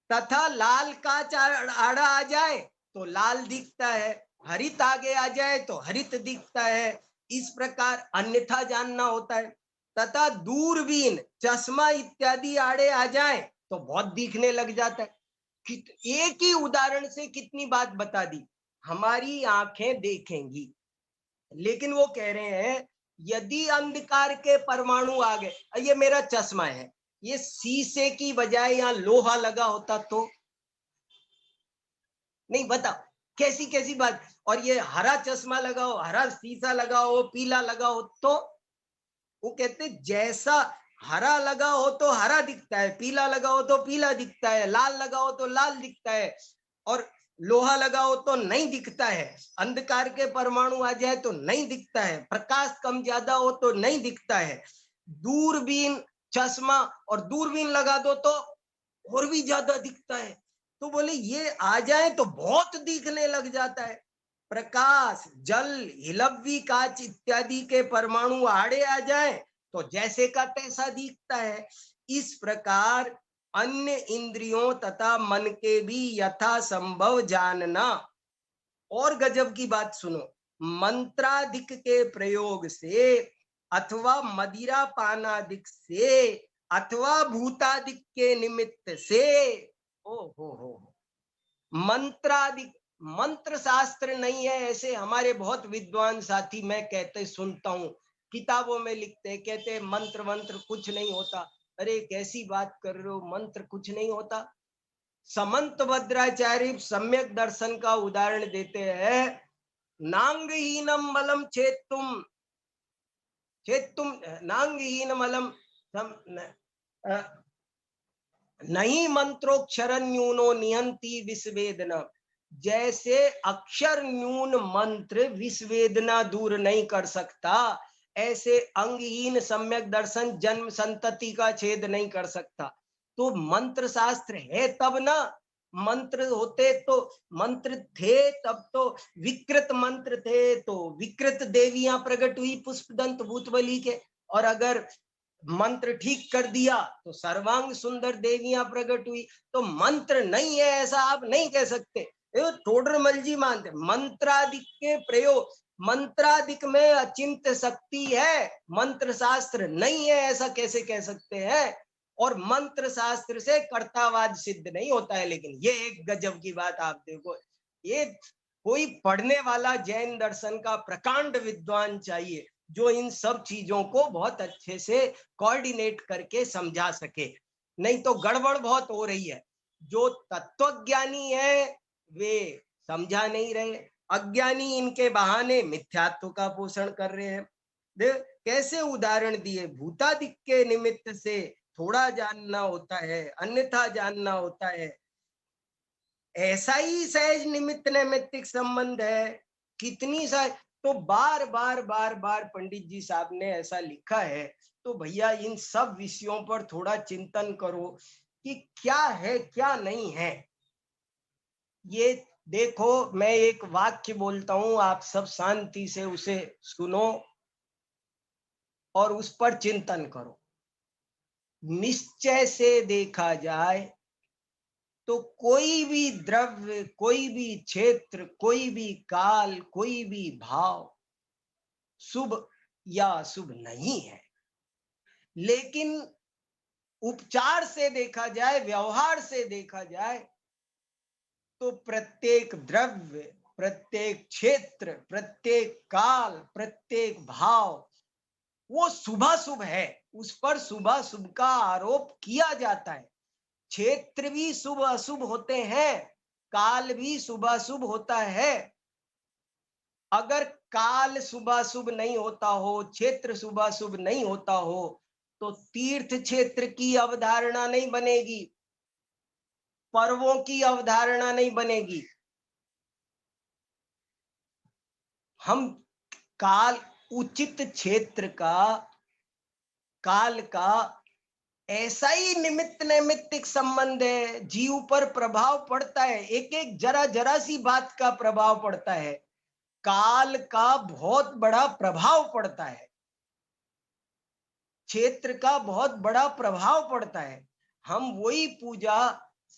तथा लाल कांच आड़ा आ जाए तो लाल दिखता है, हरित आगे आ जाए तो हरित दिखता है। इस प्रकार अन्यथा जानना होता है। तथा दूरबीन, चश्मा इत्यादि आड़े आ जाए तो बहुत दिखने लग जाता है। एक ही उदाहरण से कितनी बात बता दी। हमारी आंखें देखेंगी, लेकिन वो कह रहे हैं यदि अंधकार के परमाणु आ गए, ये मेरा चश्मा है, ये शीशे की बजाय यहाँ लोहा लगा होता तो नहीं, बताओ कैसी कैसी बात। और ये हरा चश्मा लगाओ, हरा शीशा लगाओ, पीला लगाओ, तो वो कहते जैसा हरा लगा हो तो हरा दिखता है, पीला लगाओ तो पीला दिखता है, लाल लगाओ तो लाल दिखता है, और लोहा लगाओ तो नहीं दिखता है। अंधकार के परमाणु आ जाए तो नहीं दिखता है, प्रकाश कम ज्यादा हो तो नहीं दिखता है। दूरबीन, चश्मा और दूरबीन लगा दो तो और भी ज्यादा दिखता है। तो बोले ये आ जाए तो बहुत दिखने लग जाता है। प्रकाश, जल, हिलव्वी कांच इत्यादि के परमाणु आड़े आ जाए तो जैसे का तैसा दिखता है। इस प्रकार अन्य इंद्रियों तथा मन के भी यथा संभव जानना। और गजब की बात सुनो, मंत्रादिक के प्रयोग से अथवा मदिरा पानादिक से अथवा भूतादिक के निमित्त से, ओ हो, मंत्रादिक, मंत्र शास्त्र नहीं है ऐसे हमारे बहुत विद्वान साथी मैं कहते सुनता हूँ, किताबों में लिखते, कहते मंत्र मंत्र कुछ नहीं होता। अरे कैसी बात कर रहे हो, मंत्र कुछ नहीं होता। समंत भद्राचार्य सम्यक दर्शन का उदाहरण देते हैं। नांगहीनम मलम छेत्तुम नांगहीनम मलम नहीं मंत्रोक्षर न्यूनो निहंती विस्वेदना। जैसे अक्षर न्यून मंत्र विस्वेदना दूर नहीं कर सकता, ऐसे अंगहीन सम्यक दर्शन जन्म संतति का छेद नहीं कर सकता। तो मंत्र शास्त्र है तब ना, मंत्र होते तो, मंत्र थे तब तो विकृत मंत्र थे तो विकृत देवियां प्रकट हुई पुष्पदंत भूतबली के, और अगर मंत्र ठीक कर दिया तो सर्वांग सुंदर देवियां प्रकट हुई। तो मंत्र नहीं है ऐसा आप नहीं कह सकते। टोडरमल जी मानते मंत्रादिक के प्रयोग, मंत्रादिक में अचिंत शक्ति है, मंत्र शास्त्र नहीं है ऐसा कैसे कह सकते हैं। और मंत्र शास्त्र से कर्तावाद सिद्ध नहीं होता है। लेकिन ये एक गजब की बात आप देखो, ये कोई पढ़ने वाला जैन दर्शन का प्रकांड विद्वान चाहिए जो इन सब चीजों को बहुत अच्छे से कोऑर्डिनेट करके समझा सके, नहीं तो गड़बड़ बहुत हो रही है। जो तत्वज्ञानी है वे समझा नहीं रहे, अज्ञानी इनके बहाने मिथ्यात्व का पोषण कर रहे हैं। देख कैसे उदाहरण दिए, भूतादिक के निमित्त से थोड़ा जानना होता है, अन्यथा जानना होता है। ऐसा ही सहज निमित्त नैमित्तिक संबंध है। कितनी सा तो बार बार बार बार पंडित जी साहब ने ऐसा लिखा है। तो भैया इन सब विषयों पर थोड़ा चिंतन करो कि क्या है क्या नहीं है। ये देखो, मैं एक वाक्य बोलता हूं, आप सब शांति से उसे सुनो और उस पर चिंतन करो। निश्चय से देखा जाए तो कोई भी द्रव्य, कोई भी क्षेत्र, कोई भी काल, कोई भी भाव शुभ या अशुभ नहीं है। लेकिन उपचार से देखा जाए, व्यवहार से देखा जाए तो प्रत्येक द्रव्य, प्रत्येक क्षेत्र, प्रत्येक काल, प्रत्येक भाव वो शुभाशुभ है। उस पर शुभाशुभ का आरोप किया जाता है। क्षेत्र भी शुभ अशुभ होते हैं, काल भी शुभाशुभ होता है। अगर काल शुभाशुभ नहीं होता हो, क्षेत्र शुभाशुभ नहीं होता हो, तो तीर्थ क्षेत्र की अवधारणा नहीं बनेगी, पर्वों की अवधारणा नहीं बनेगी। हम काल, उचित क्षेत्र का, काल का ऐसा ही निमित्त नैमित्तिक संबंध है। जीव पर प्रभाव पड़ता है, एक एक जरा जरा सी बात का प्रभाव पड़ता है। काल का बहुत बड़ा प्रभाव पड़ता है, क्षेत्र का बहुत बड़ा प्रभाव पड़ता है। हम वही पूजा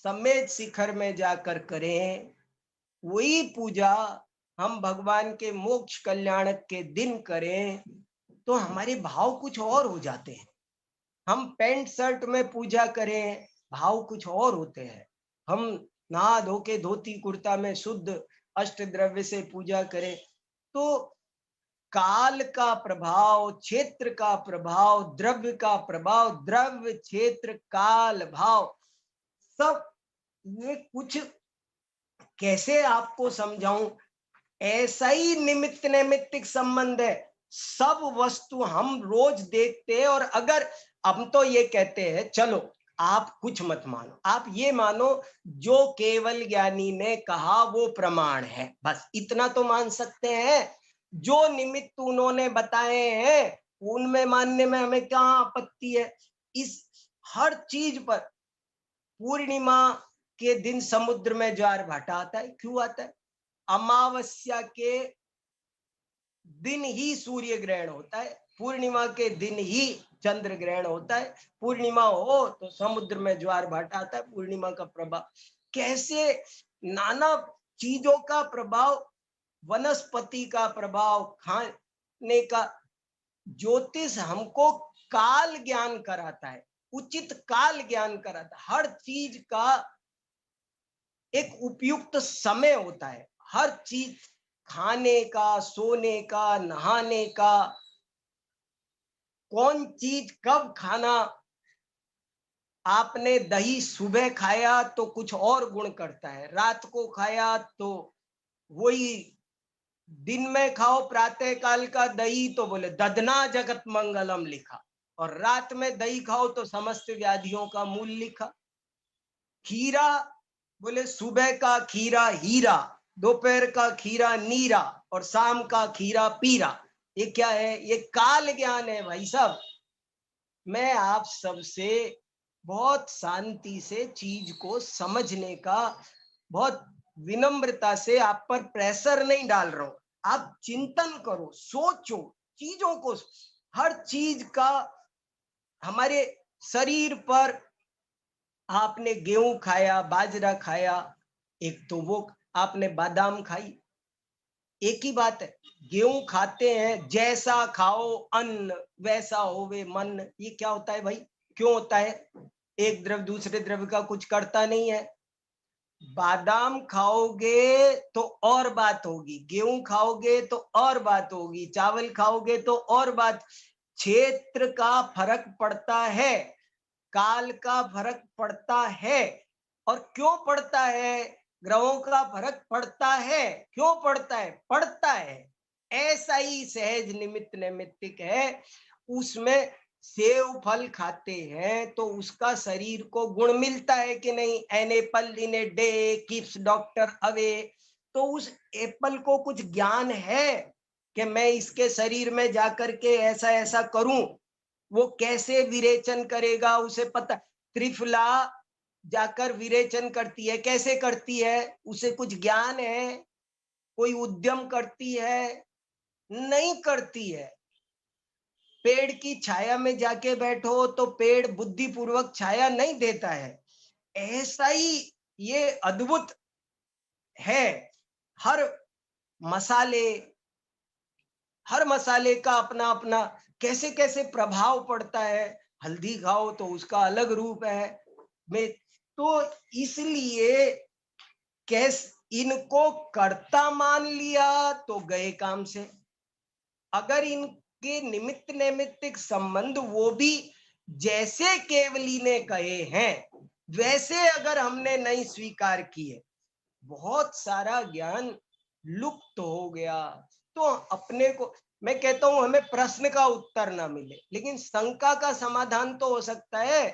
समेत शिखर में जाकर करें, वही पूजा हम भगवान के मोक्ष कल्याणक के दिन करें, तो हमारे भाव कुछ और हो जाते हैं। हम पैंट शर्ट में पूजा करें, भाव कुछ और होते हैं। हम नहा धो के धोती कुर्ता में शुद्ध अष्ट द्रव्य से पूजा करें, तो काल का प्रभाव, क्षेत्र का प्रभाव, द्रव्य का प्रभाव, द्रव्य, क्षेत्र, काल, भाव, सब ये कुछ कैसे आपको समझाऊं, ऐसा ही निमित्त नैमित्तिक संबंध है। सब वस्तु हम रोज देखते हैं। और अगर हम तो ये कहते हैं, चलो आप कुछ मत मानो, आप ये मानो जो केवल ज्ञानी ने कहा वो प्रमाण है, बस इतना तो मान सकते हैं। जो निमित्त उन्होंने बताए हैं उनमें मानने में हमें क्या आपत्ति है। इस हर चीज पर, पूर्णिमा के दिन समुद्र में ज्वार भाटा आता है, क्यों आता है? अमावस्या के दिन ही सूर्य ग्रहण होता है, पूर्णिमा के दिन ही चंद्र ग्रहण होता है। पूर्णिमा हो तो समुद्र में ज्वार भाटा आता है, पूर्णिमा का प्रभाव। कैसे नाना चीजों का प्रभाव, वनस्पति का प्रभाव, खाने का, ज्योतिष हमको काल ज्ञान कराता है, उचित काल ज्ञान कराता है। हर चीज का एक उपयुक्त समय होता है, हर चीज, खाने का, सोने का, नहाने का, कौन चीज कब खाना। आपने दही सुबह खाया तो कुछ और गुण करता है, रात को खाया तो वही, दिन में खाओ प्रातः काल का दही तो बोले ददना जगत मंगलम लिखा, और रात में दही खाओ तो समस्त व्याधियों का मूल लिखा। खीरा, बोले सुबह का खीरा हीरा, दोपहर का खीरा नीरा, और शाम का खीरा पीरा। ये क्या है? ये काल ज्ञान है भाई साहब। मैं आप सबसे बहुत शांति से चीज को समझने का, बहुत विनम्रता से, आप पर प्रेशर नहीं डाल रहा हूं। आप चिंतन करो, सोचो चीजों को, हर चीज का हमारे शरीर पर। आपने गेहूं खाया, बाजरा खाया, एक तो वो आपने बादाम खाई, एक ही बात है। गेहूं खाते हैं, जैसा खाओ अन्न वैसा होवे मन। ये क्या होता है भाई? क्यों होता है? एक द्रव्य दूसरे द्रव्य का कुछ करता नहीं है। बादाम खाओगे तो और बात होगी, गेहूं खाओगे तो और बात होगी, चावल खाओगे तो और बात। क्षेत्र का फर्क पड़ता है, काल का फर्क पड़ता है। और क्यों पड़ता है? ग्रहों का फर्क पड़ता है। क्यों पड़ता है? पड़ता है। ऐसा ही सहज निमित्त नैमित्तिक है। उसमें सेव फल खाते हैं तो उसका शरीर को गुण मिलता है कि नहीं? An apple in a day keeps doctor away. तो उस एप्पल को कुछ ज्ञान है कि मैं इसके शरीर में जाकर के ऐसा ऐसा करूं? वो कैसे विरेचन करेगा उसे पता। त्रिफला जाकर विरेचन करती है, कैसे करती है? उसे कुछ ज्ञान है? कोई उद्यम करती है? नहीं करती है। पेड़ की छाया में जाके बैठो तो पेड़ बुद्धिपूर्वक छाया नहीं देता है। ऐसा ही ये अद्भुत है। हर मसाले हर मसाले का अपना अपना कैसे कैसे प्रभाव पड़ता है। हल्दी खाओ तो उसका अलग रूप है। में तो इसलिए कैस इनको कर्ता मान लिया तो गए काम से। अगर इनके निमित्त नैमित्तिक संबंध वो भी जैसे केवली ने कहे हैं वैसे अगर हमने नहीं स्वीकार किए, बहुत सारा ज्ञान लुप्त हो गया। तो अपने को, मैं कहता हूं, हमें प्रश्न का उत्तर ना मिले लेकिन शंका का समाधान तो हो सकता है।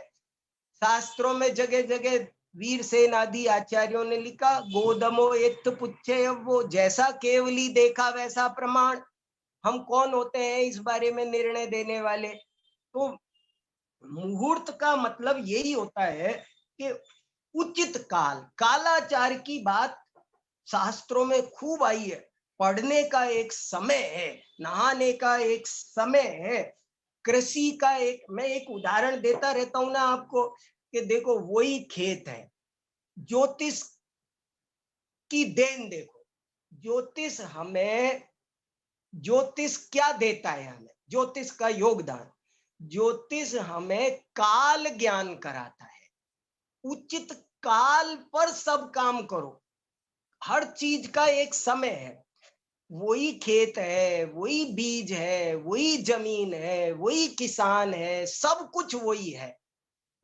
शास्त्रों में जगह जगह वीर सेन आदि आचार्यों ने लिखा, गोदमो एत्थ पुच्छे, वो जैसा केवली देखा वैसा प्रमाण। हम कौन होते हैं इस बारे में निर्णय देने वाले? तो मुहूर्त का मतलब यही होता है कि उचित काल, कालाचार की बात शास्त्रों में खूब आई है। पढ़ने का एक समय है, नहाने का एक समय है, कृषि का एक, मैं एक उदाहरण देता रहता हूं ना आपको कि देखो वही खेत है, ज्योतिष की देन देखो। ज्योतिष हमें, ज्योतिष क्या देता है हमें? ज्योतिष का योगदान, ज्योतिष हमें काल ज्ञान कराता है। उचित काल पर सब काम करो। हर चीज का एक समय है। वही खेत है, वही बीज है, वही जमीन है, वही किसान है, सब कुछ वही है।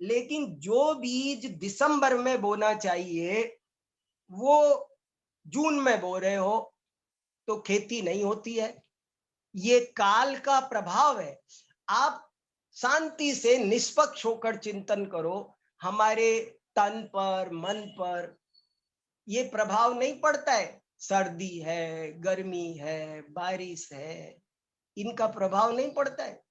लेकिन जो बीज दिसंबर में बोना चाहिए वो जून में बो रहे हो तो खेती नहीं होती है। ये काल का प्रभाव है। आप शांति से निष्पक्ष होकर चिंतन करो, हमारे तन पर, मन पर ये प्रभाव नहीं पड़ता है। सर्दी है, गर्मी है, बारिश है, इनका प्रभाव नहीं पड़ता है।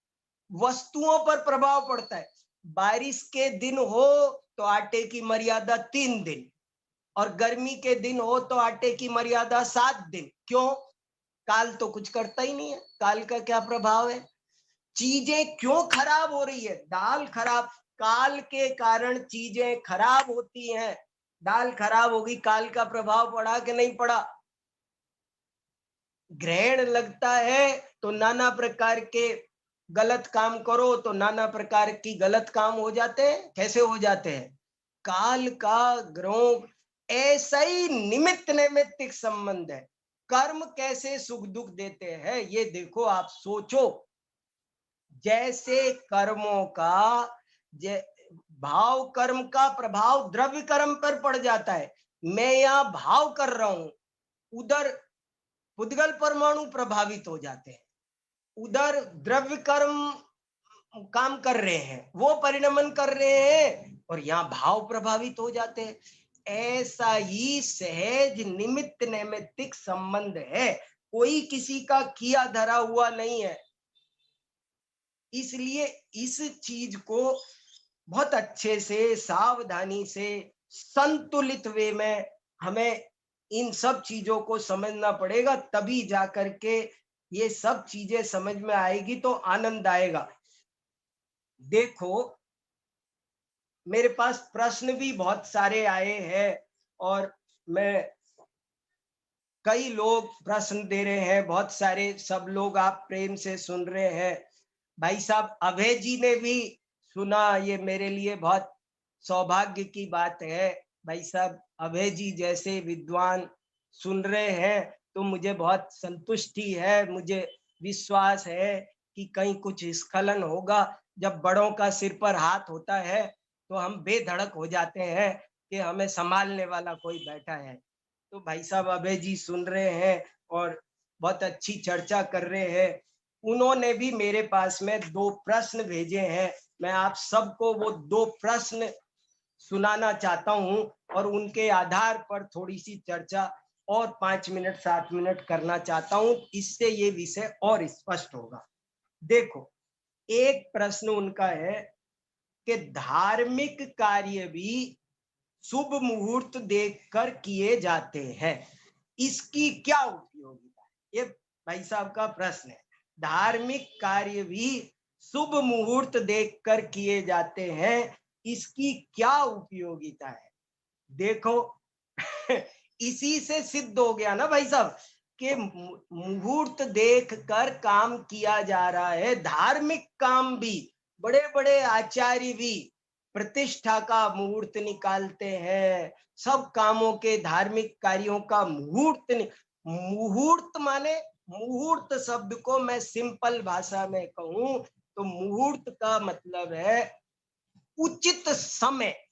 वस्तुओं पर प्रभाव पड़ता है। बारिश के दिन हो तो आटे की मर्यादा 3 दिन, और गर्मी के दिन हो तो आटे की मर्यादा 7 दिन। क्यों? काल तो कुछ करता ही नहीं है। काल का क्या प्रभाव है? चीजें क्यों खराब हो रही है? दाल खराब, काल के कारण चीजें खराब होती हैं। दाल खराब होगी, काल का प्रभाव पड़ा कि नहीं पड़ा? ग्रहण लगता है तो नाना प्रकार के गलत काम करो तो नाना प्रकार की गलत काम हो जाते हैं। कैसे हो जाते हैं? काल का ग्रहों ऐसा ही निमित्त नैमित्तिक संबंध है। कर्म कैसे सुख दुख देते हैं ये देखो, आप सोचो। जैसे कर्मों का भाव कर्म का प्रभाव द्रव्य कर्म पर पड़ जाता है। मैं यहाँ भाव कर रहा हूं, उधर पुद्गल परमाणु प्रभावित हो जाते हैं। उधर द्रव्य कर्म काम कर रहे हैं, वो परिणमन कर रहे हैं, और यहाँ भाव प्रभावित हो जाते हैं। ऐसा ही सहज निमित्त नैमित्तिक संबंध है। कोई किसी का किया धरा हुआ नहीं है। इसलिए इस चीज को बहुत अच्छे से, सावधानी से, संतुलित वे में हमें इन सब चीजों को समझना पड़ेगा। तभी जाकर के ये सब चीजें समझ में आएगी तो आनंद आएगा। देखो, मेरे पास प्रश्न भी बहुत सारे आए हैं और मैं, कई लोग प्रश्न दे रहे हैं, बहुत सारे, सब लोग आप प्रेम से सुन रहे हैं। भाई साहब अभय जी ने भी सुना, ये मेरे लिए बहुत सौभाग्य की बात है। भाई साहब अभय जी जैसे विद्वान सुन रहे हैं तो मुझे बहुत संतुष्टि है। मुझे विश्वास है कि कहीं कुछ स्खलन होगा। जब बड़ों का सिर पर हाथ होता है तो हम बेधड़क हो जाते हैं कि हमें संभालने वाला कोई बैठा है। तो भाई साहब अभय जी सुन रहे हैं और बहुत अच्छी चर्चा कर रहे हैं। उन्होंने भी मेरे पास में 2 प्रश्न भेजे हैं। मैं आप सबको वो 2 प्रश्न सुनाना चाहता हूं और उनके आधार पर थोड़ी सी चर्चा और 5 मिनट 7 मिनट करना चाहता हूं। इससे ये विषय और स्पष्ट होगा। देखो, एक प्रश्न उनका है कि धार्मिक कार्य भी शुभ मुहूर्त देखकर किए जाते हैं, इसकी क्या उपयोगिता है? ये भाई साहब का प्रश्न है। धार्मिक कार्य भी शुभ मुहूर्त देखकर किए जाते हैं, इसकी क्या उपयोगिता है? देखो इसी से सिद्ध हो गया ना भाई साहब कि मुहूर्त देखकर काम किया जा रहा है। धार्मिक काम भी, बड़े बड़े आचार्य भी प्रतिष्ठा का मुहूर्त निकालते हैं। सब कामों के, धार्मिक कार्यों का मुहूर्त माने, मुहूर्त शब्द को मैं सिंपल भाषा में कहूं तो मुहूर्त का मतलब है उचित समय।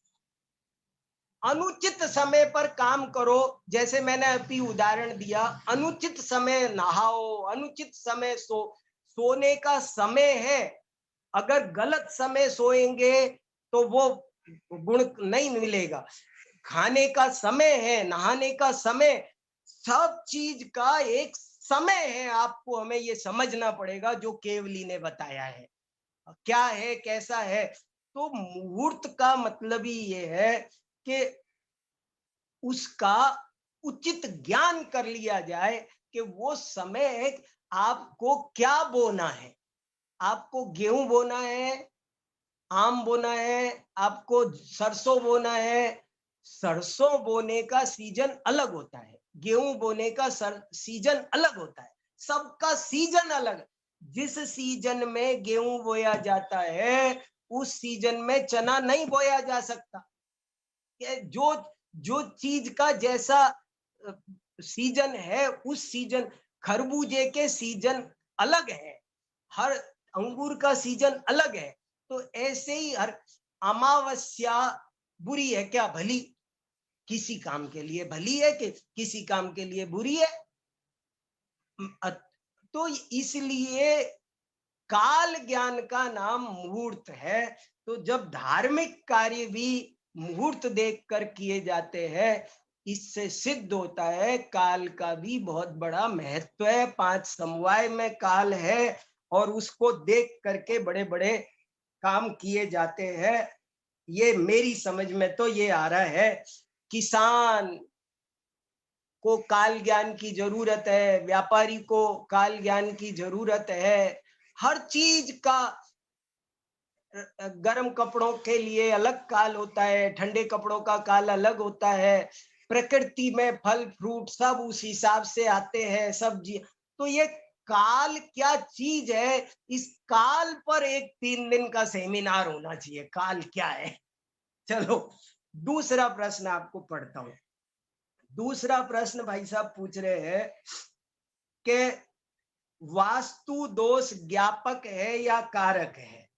अनुचित समय पर काम करो, जैसे मैंने अभी उदाहरण दिया, अनुचित समय नहाओ, अनुचित समय सोने का समय है। अगर गलत समय सोएंगे तो वो गुण नहीं मिलेगा। खाने का समय है, नहाने का समय, सब चीज का एक समय है। आपको हमें ये समझना पड़ेगा जो केवली ने बताया है क्या है, कैसा है। तो मुहूर्त का मतलब ही ये है कि उसका उचित ज्ञान कर लिया जाए कि वो समय आपको क्या बोना है। आपको गेहूं बोना है, आम बोना है, आपको सरसों बोना है। सरसों बोने का सीजन अलग होता है, गेहूं बोने का सीजन अलग होता है, सबका सीजन अलग। जिस सीजन में गेहूं बोया जाता है उस सीजन में चना नहीं बोया जा सकता। जो जो चीज का जैसा सीजन है उस सीजन, खरबूजे के सीजन अलग है, हर अंगूर का सीजन अलग है। तो ऐसे ही हर अमावस्या बुरी है क्या? भली, किसी काम के लिए भली है कि किसी काम के लिए बुरी है। तो इसलिए काल ज्ञान का नाम मुहूर्त है। तो जब धार्मिक कार्य भी मुहूर्त देखकर किए जाते हैं, इससे सिद्ध होता है काल का भी बहुत बड़ा महत्व है। 5 समवाय में काल है और उसको देख करके बड़े बड़े काम किए जाते हैं। ये मेरी समझ में तो ये आ रहा है। किसान को काल ज्ञान की जरूरत है, व्यापारी को काल ज्ञान की जरूरत है। हर चीज का, गर्म कपड़ों के लिए अलग काल होता है, ठंडे कपड़ों का काल अलग होता है। प्रकृति में फल फ्रूट सब उस हिसाब से आते हैं, सब्जी। तो ये काल क्या चीज है, इस काल पर एक 3 दिन का सेमिनार होना चाहिए। काल क्या है? चलो दूसरा प्रश्न आपको पढ़ता हूं। दूसरा प्रश्न भाई साहब पूछ रहे हैं कि वास्तु दोष ज्ञापक है या कारक है,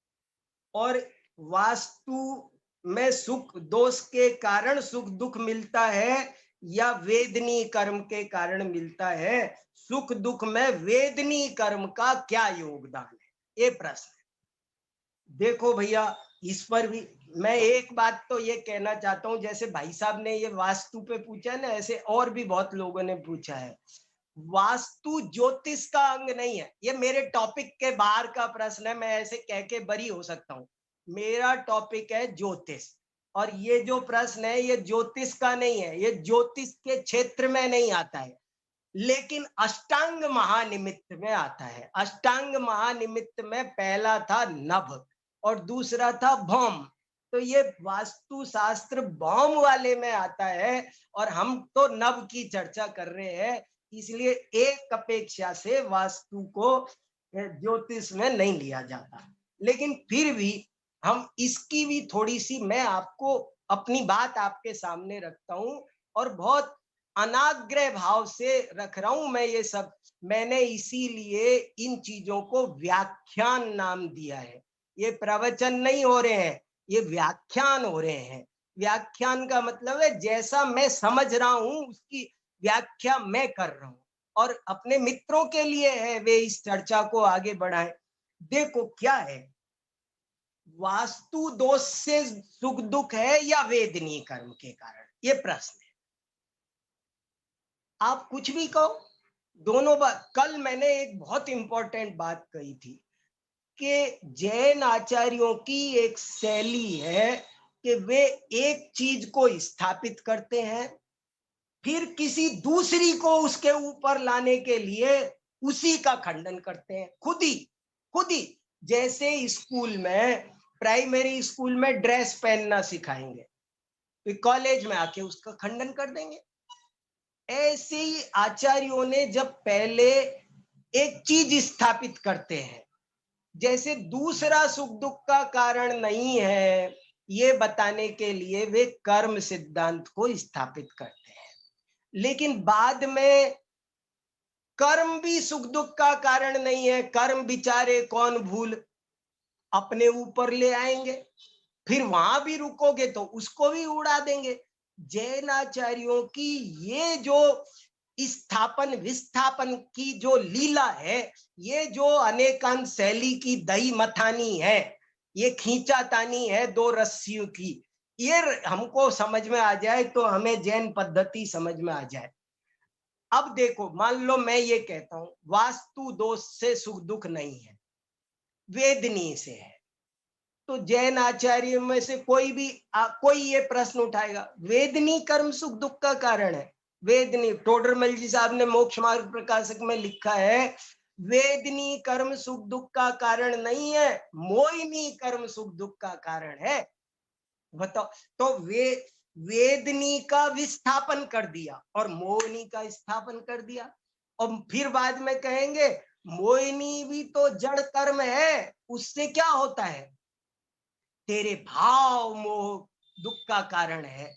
और वास्तु में सुख दोष के कारण सुख दुख मिलता है या वेदनीय कर्म के कारण मिलता है। सुख दुख में वेदनीय कर्म का क्या योगदान है, ये प्रश्न है। देखो भैया, इस पर भी मैं एक बात तो ये कहना चाहता हूं, जैसे भाई साहब ने ये वास्तु पे पूछा है ना, ऐसे और भी बहुत लोगों ने पूछा है। वास्तु ज्योतिष का अंग नहीं है। ये मेरे टॉपिक के बाहर का प्रश्न है, मैं ऐसे कह के बरी हो सकता हूँ। मेरा टॉपिक है ज्योतिष, और ये जो प्रश्न है ये ज्योतिष का नहीं है, ये ज्योतिष के क्षेत्र में नहीं आता है, लेकिन अष्टांग महानिमित्त में आता है। अष्टांग महानिमित्त में पहला था नभ और दूसरा था भौम। तो ये वास्तु शास्त्र भौम वाले में आता है और हम तो नभ की चर्चा कर रहे हैं, इसलिए एक अपेक्षा से वास्तु को ज्योतिष में नहीं लिया जाता। लेकिन फिर भी हम इसकी भी थोड़ी सी, मैं आपको अपनी बात आपके सामने रखता हूं और बहुत अनाग्रह भाव से रख रहा हूं मैं ये सब। मैंने इसीलिए इन चीजों को व्याख्यान नाम दिया है। ये प्रवचन नहीं हो रहे हैं, ये व्याख्यान हो रहे हैं। व्याख्यान का मतलब है जैसा मैं समझ रहा हूं उसकी व्याख्या मैं कर रहा हूं। और अपने मित्रों के लिए है, वे इस चर्चा को आगे बढ़ाएं। देखो क्या है, वास्तु दोष से सुख दुख है या वेदनीय कर्म के कारण, ये प्रश्न है। आप कुछ भी कहो, दोनों बात। कल मैंने एक बहुत इंपॉर्टेंट बात कही थी कि जैन आचार्यों की एक शैली है कि वे एक चीज को स्थापित करते हैं, फिर किसी दूसरी को उसके ऊपर लाने के लिए उसी का खंडन करते हैं, खुद ही। जैसे स्कूल में, प्राइमरी स्कूल में ड्रेस पहनना सिखाएंगे, तो कॉलेज में आके उसका खंडन कर देंगे। ऐसे ही आचार्यों ने जब पहले एक चीज स्थापित करते हैं, जैसे दूसरा सुख दुख का कारण नहीं है, ये बताने के लिए वे कर्म सिद्धांत को स्थापित करते हैं, लेकिन बाद में कर्म भी सुख दुख का कारण नहीं है, कर्म बिचारे कौन भूल अपने ऊपर ले आएंगे, फिर वहां भी रुकोगे तो उसको भी उड़ा देंगे। जैन आचार्यों की ये जो स्थापन विस्थापन की जो लीला है, ये जो अनेकांत शैली की दही मथानी है, ये खींचातानी है दो रस्सियों की, ये हमको समझ में आ जाए तो हमें जैन पद्धति समझ में आ जाए। अब देखो, मान लो मैं ये कहता हूं वास्तु दोष से सुख दुख नहीं है, वेदनीय से है, तो जैन आचार्य में से कोई ये प्रश्न उठाएगा, वेदनीय कर्म सुख दुख का कारण है? वेदनीय, टोडरमल जी साहब ने मोक्ष मार्ग प्रकाशक में लिखा है, वेदनीय कर्म सुख दुख का कारण नहीं है, मोहिनी कर्म सुख दुख का कारण है। बताओ, तो वेदनी का विस्थापन कर दिया और मोहिनी का स्थापन कर दिया, और फिर बाद में कहेंगे मोहिनी भी तो जड़ कर्म है, उससे क्या होता है? तेरे भाव मोह दुख का कारण है।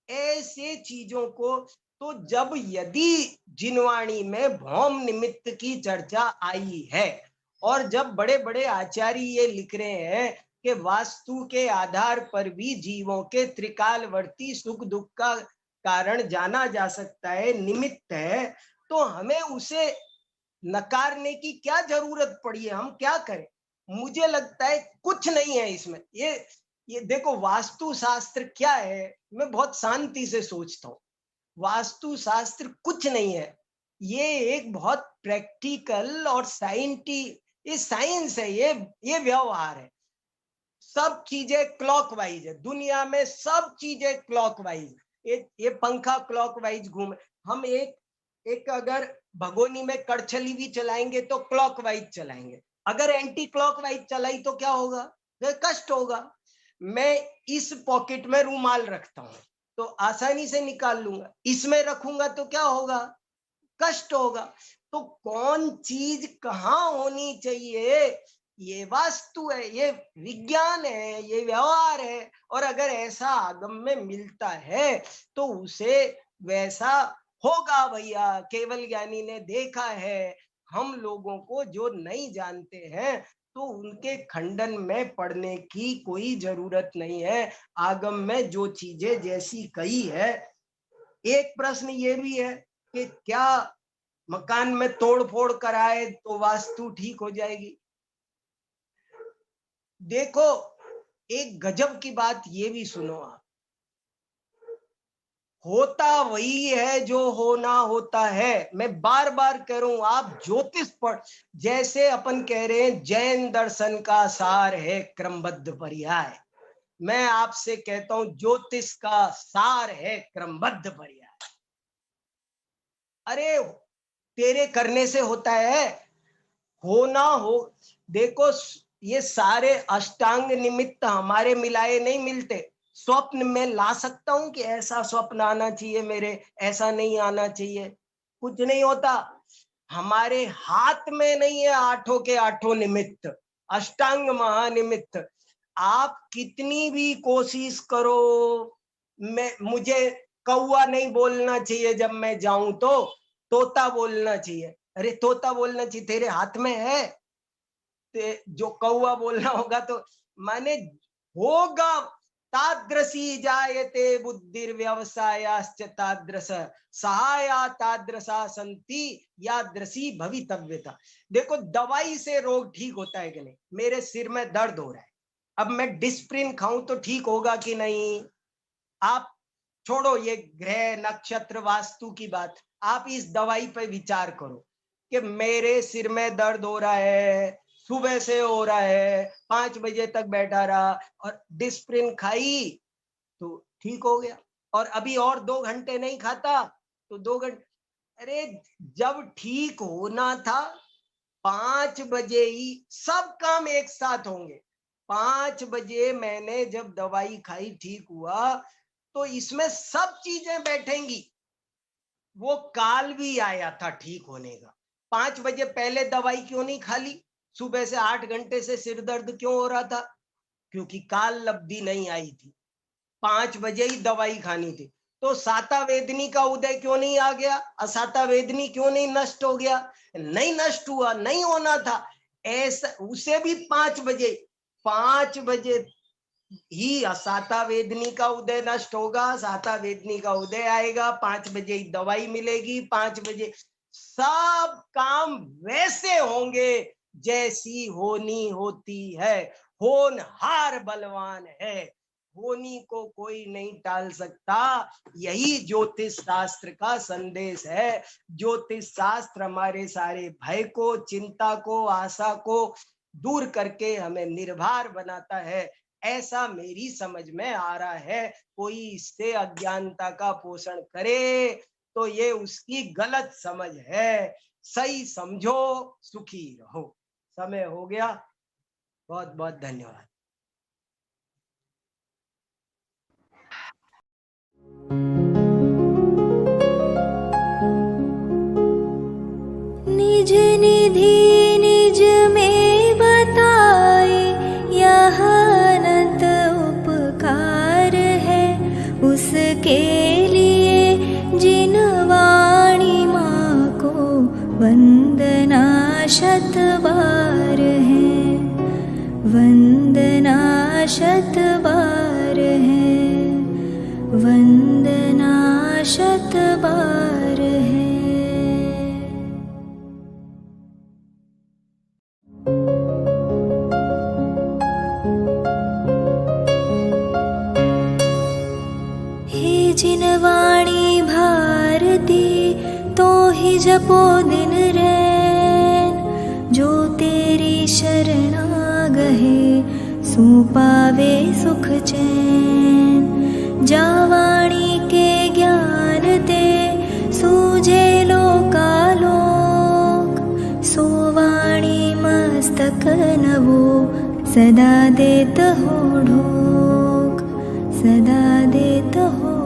ऐसे चीजों को तो जब यदि जिनवाणी में भौम निमित्त की चर्चा आई है, और जब बड़े बड़े आचार्य ये लिख रहे हैं कि वास्तु के आधार पर भी जीवों के त्रिकालवर्ती सुख दुख का कारण जाना जा सकता है, निमित्त है, तो हमें उसे नकारने की क्या जरूरत पड़ी है? हम क्या करें? मुझे लगता है कुछ नहीं है इसमें। ये देखो, वास्तु शास्त्र क्या है, मैं बहुत शांति से सोचता हूँ। वास्तु शास्त्र कुछ नहीं है, ये एक बहुत प्रैक्टिकल और ये साइंस है, ये व्यवहार है। सब चीजें क्लॉकवाइज है दुनिया में, सब चीजें क्लॉकवाइज। ये पंखा क्लॉकवाइज घूमे, हम एक अगर भगोनी में कड़छली भी चलाएंगे तो क्लॉकवाइज चलाएंगे, अगर एंटी क्लॉकवाइज चलाई तो क्या होगा? तो कष्ट होगा। मैं इस पॉकेट में रूमाल रखता हूं तो आसानी से निकाल लूंगा, इसमें रखूंगा तो क्या होगा? कष्ट होगा। तो कौन चीज कहाँ होनी चाहिए, ये वास्तु है, ये विज्ञान है, ये व्यवहार है। और अगर ऐसा आगम में मिलता है तो उसे वैसा होगा भैया, केवल ज्ञानी ने देखा है। हम लोगों को जो नहीं जानते हैं तो उनके खंडन में पड़ने की कोई जरूरत नहीं है। आगम में जो चीजें जैसी कही है। एक प्रश्न ये भी है कि क्या मकान में तोड़ फोड़ कराए तो वास्तु ठीक हो जाएगी? देखो, एक गजब की बात ये भी सुनो आप, होता वही है जो होना होता है। मैं बार बार कह रहा हूं, आप ज्योतिष पढ़, जैसे अपन कह रहे हैं जैन दर्शन का सार है क्रमबद्ध पर्याय, मैं आपसे कहता हूं ज्योतिष का सार है क्रमबद्ध पर्याय। अरे तेरे करने से होता है, होना हो। देखो, ये सारे अष्टांग निमित्त हमारे मिलाए नहीं मिलते। स्वप्न में ला सकता हूं कि ऐसा स्वप्न आना चाहिए मेरे, ऐसा नहीं आना चाहिए, कुछ नहीं होता। हमारे हाथ में नहीं है आठों के आठों निमित्त, अष्टांग महानिमित्त। आप कितनी भी कोशिश करो, मुझे कौवा नहीं बोलना चाहिए जब मैं जाऊं तो तोता बोलना चाहिए। अरे तोता बोलना चाहिए, तेरे हाथ में है। जो कौवा बोलना होगा तो माने होगा, तादृशी जायते बुद्धिर्व्यवसायाश्च तादृश सहाया तादृशा संति यादृशी भवितव्यता। देखो दवाई से रोग ठीक होता है कि नहीं? मेरे सिर में दर्द हो रहा है, अब मैं डिस्प्रिन खाऊं तो ठीक होगा कि नहीं? आप छोड़ो ये ग्रह नक्षत्र वास्तु की बात, आप इस दवाई पे विचार करो कि मेरे सिर में दर्द हो रहा है, सुबह से हो रहा है, 5 बजे तक बैठा रहा और डिस्प्रिन खाई तो ठीक हो गया, और अभी और 2 घंटे नहीं खाता तो 2 घंटे, अरे जब ठीक होना था 5 बजे ही सब काम एक साथ होंगे। 5 बजे मैंने जब दवाई खाई ठीक हुआ तो इसमें सब चीजें बैठेंगी। वो काल भी आया था ठीक होने का, 5 बजे पहले दवाई क्यों नहीं खा ली? सुबह से 8 घंटे से सिर दर्द क्यों हो रहा था? क्योंकि काल लब्धि नहीं आई थी, 5 बजे ही दवाई खानी थी। तो साता वेदनी का उदय क्यों नहीं आ गया? असाता वेदनी क्यों नहीं नष्ट हो गया? नहीं नष्ट हुआ, नहीं होना था ऐसा, उसे भी 5 बजे ही असाता वेदनी का उदय नष्ट होगा, साता वेदनी का उदय आएगा, 5 बजे ही दवाई मिलेगी, 5 बजे सब काम वैसे होंगे जैसी होनी होती है। होनहार बलवान है, होनी को कोई नहीं टाल सकता। यही ज्योतिष शास्त्र का संदेश है। ज्योतिष शास्त्र हमारे सारे भय को, चिंता को, आशा को दूर करके हमें निर्भर बनाता है, ऐसा मेरी समझ में आ रहा है। कोई इससे अज्ञानता का पोषण करे तो ये उसकी गलत समझ है। सही समझो, सुखी रहो। समय हो गया, बहुत बहुत धन्यवाद। निज निधि निज में बताए, यह अनंत उपकार है उसके लिए जिन वाणी माँ को वंदना शत बार है, वंदना शत बार है, वंदना शत बार है। हे जिन वाणी भारती तो ही जपो दिन रैन, जो तेरी शरणा गहे सो पावे सुख चैन। जा वाणी के ज्ञान दे सूझे लोकालोक, सो वाणी मस्तक नवो सदा देत हो ढोक, सदा देत हो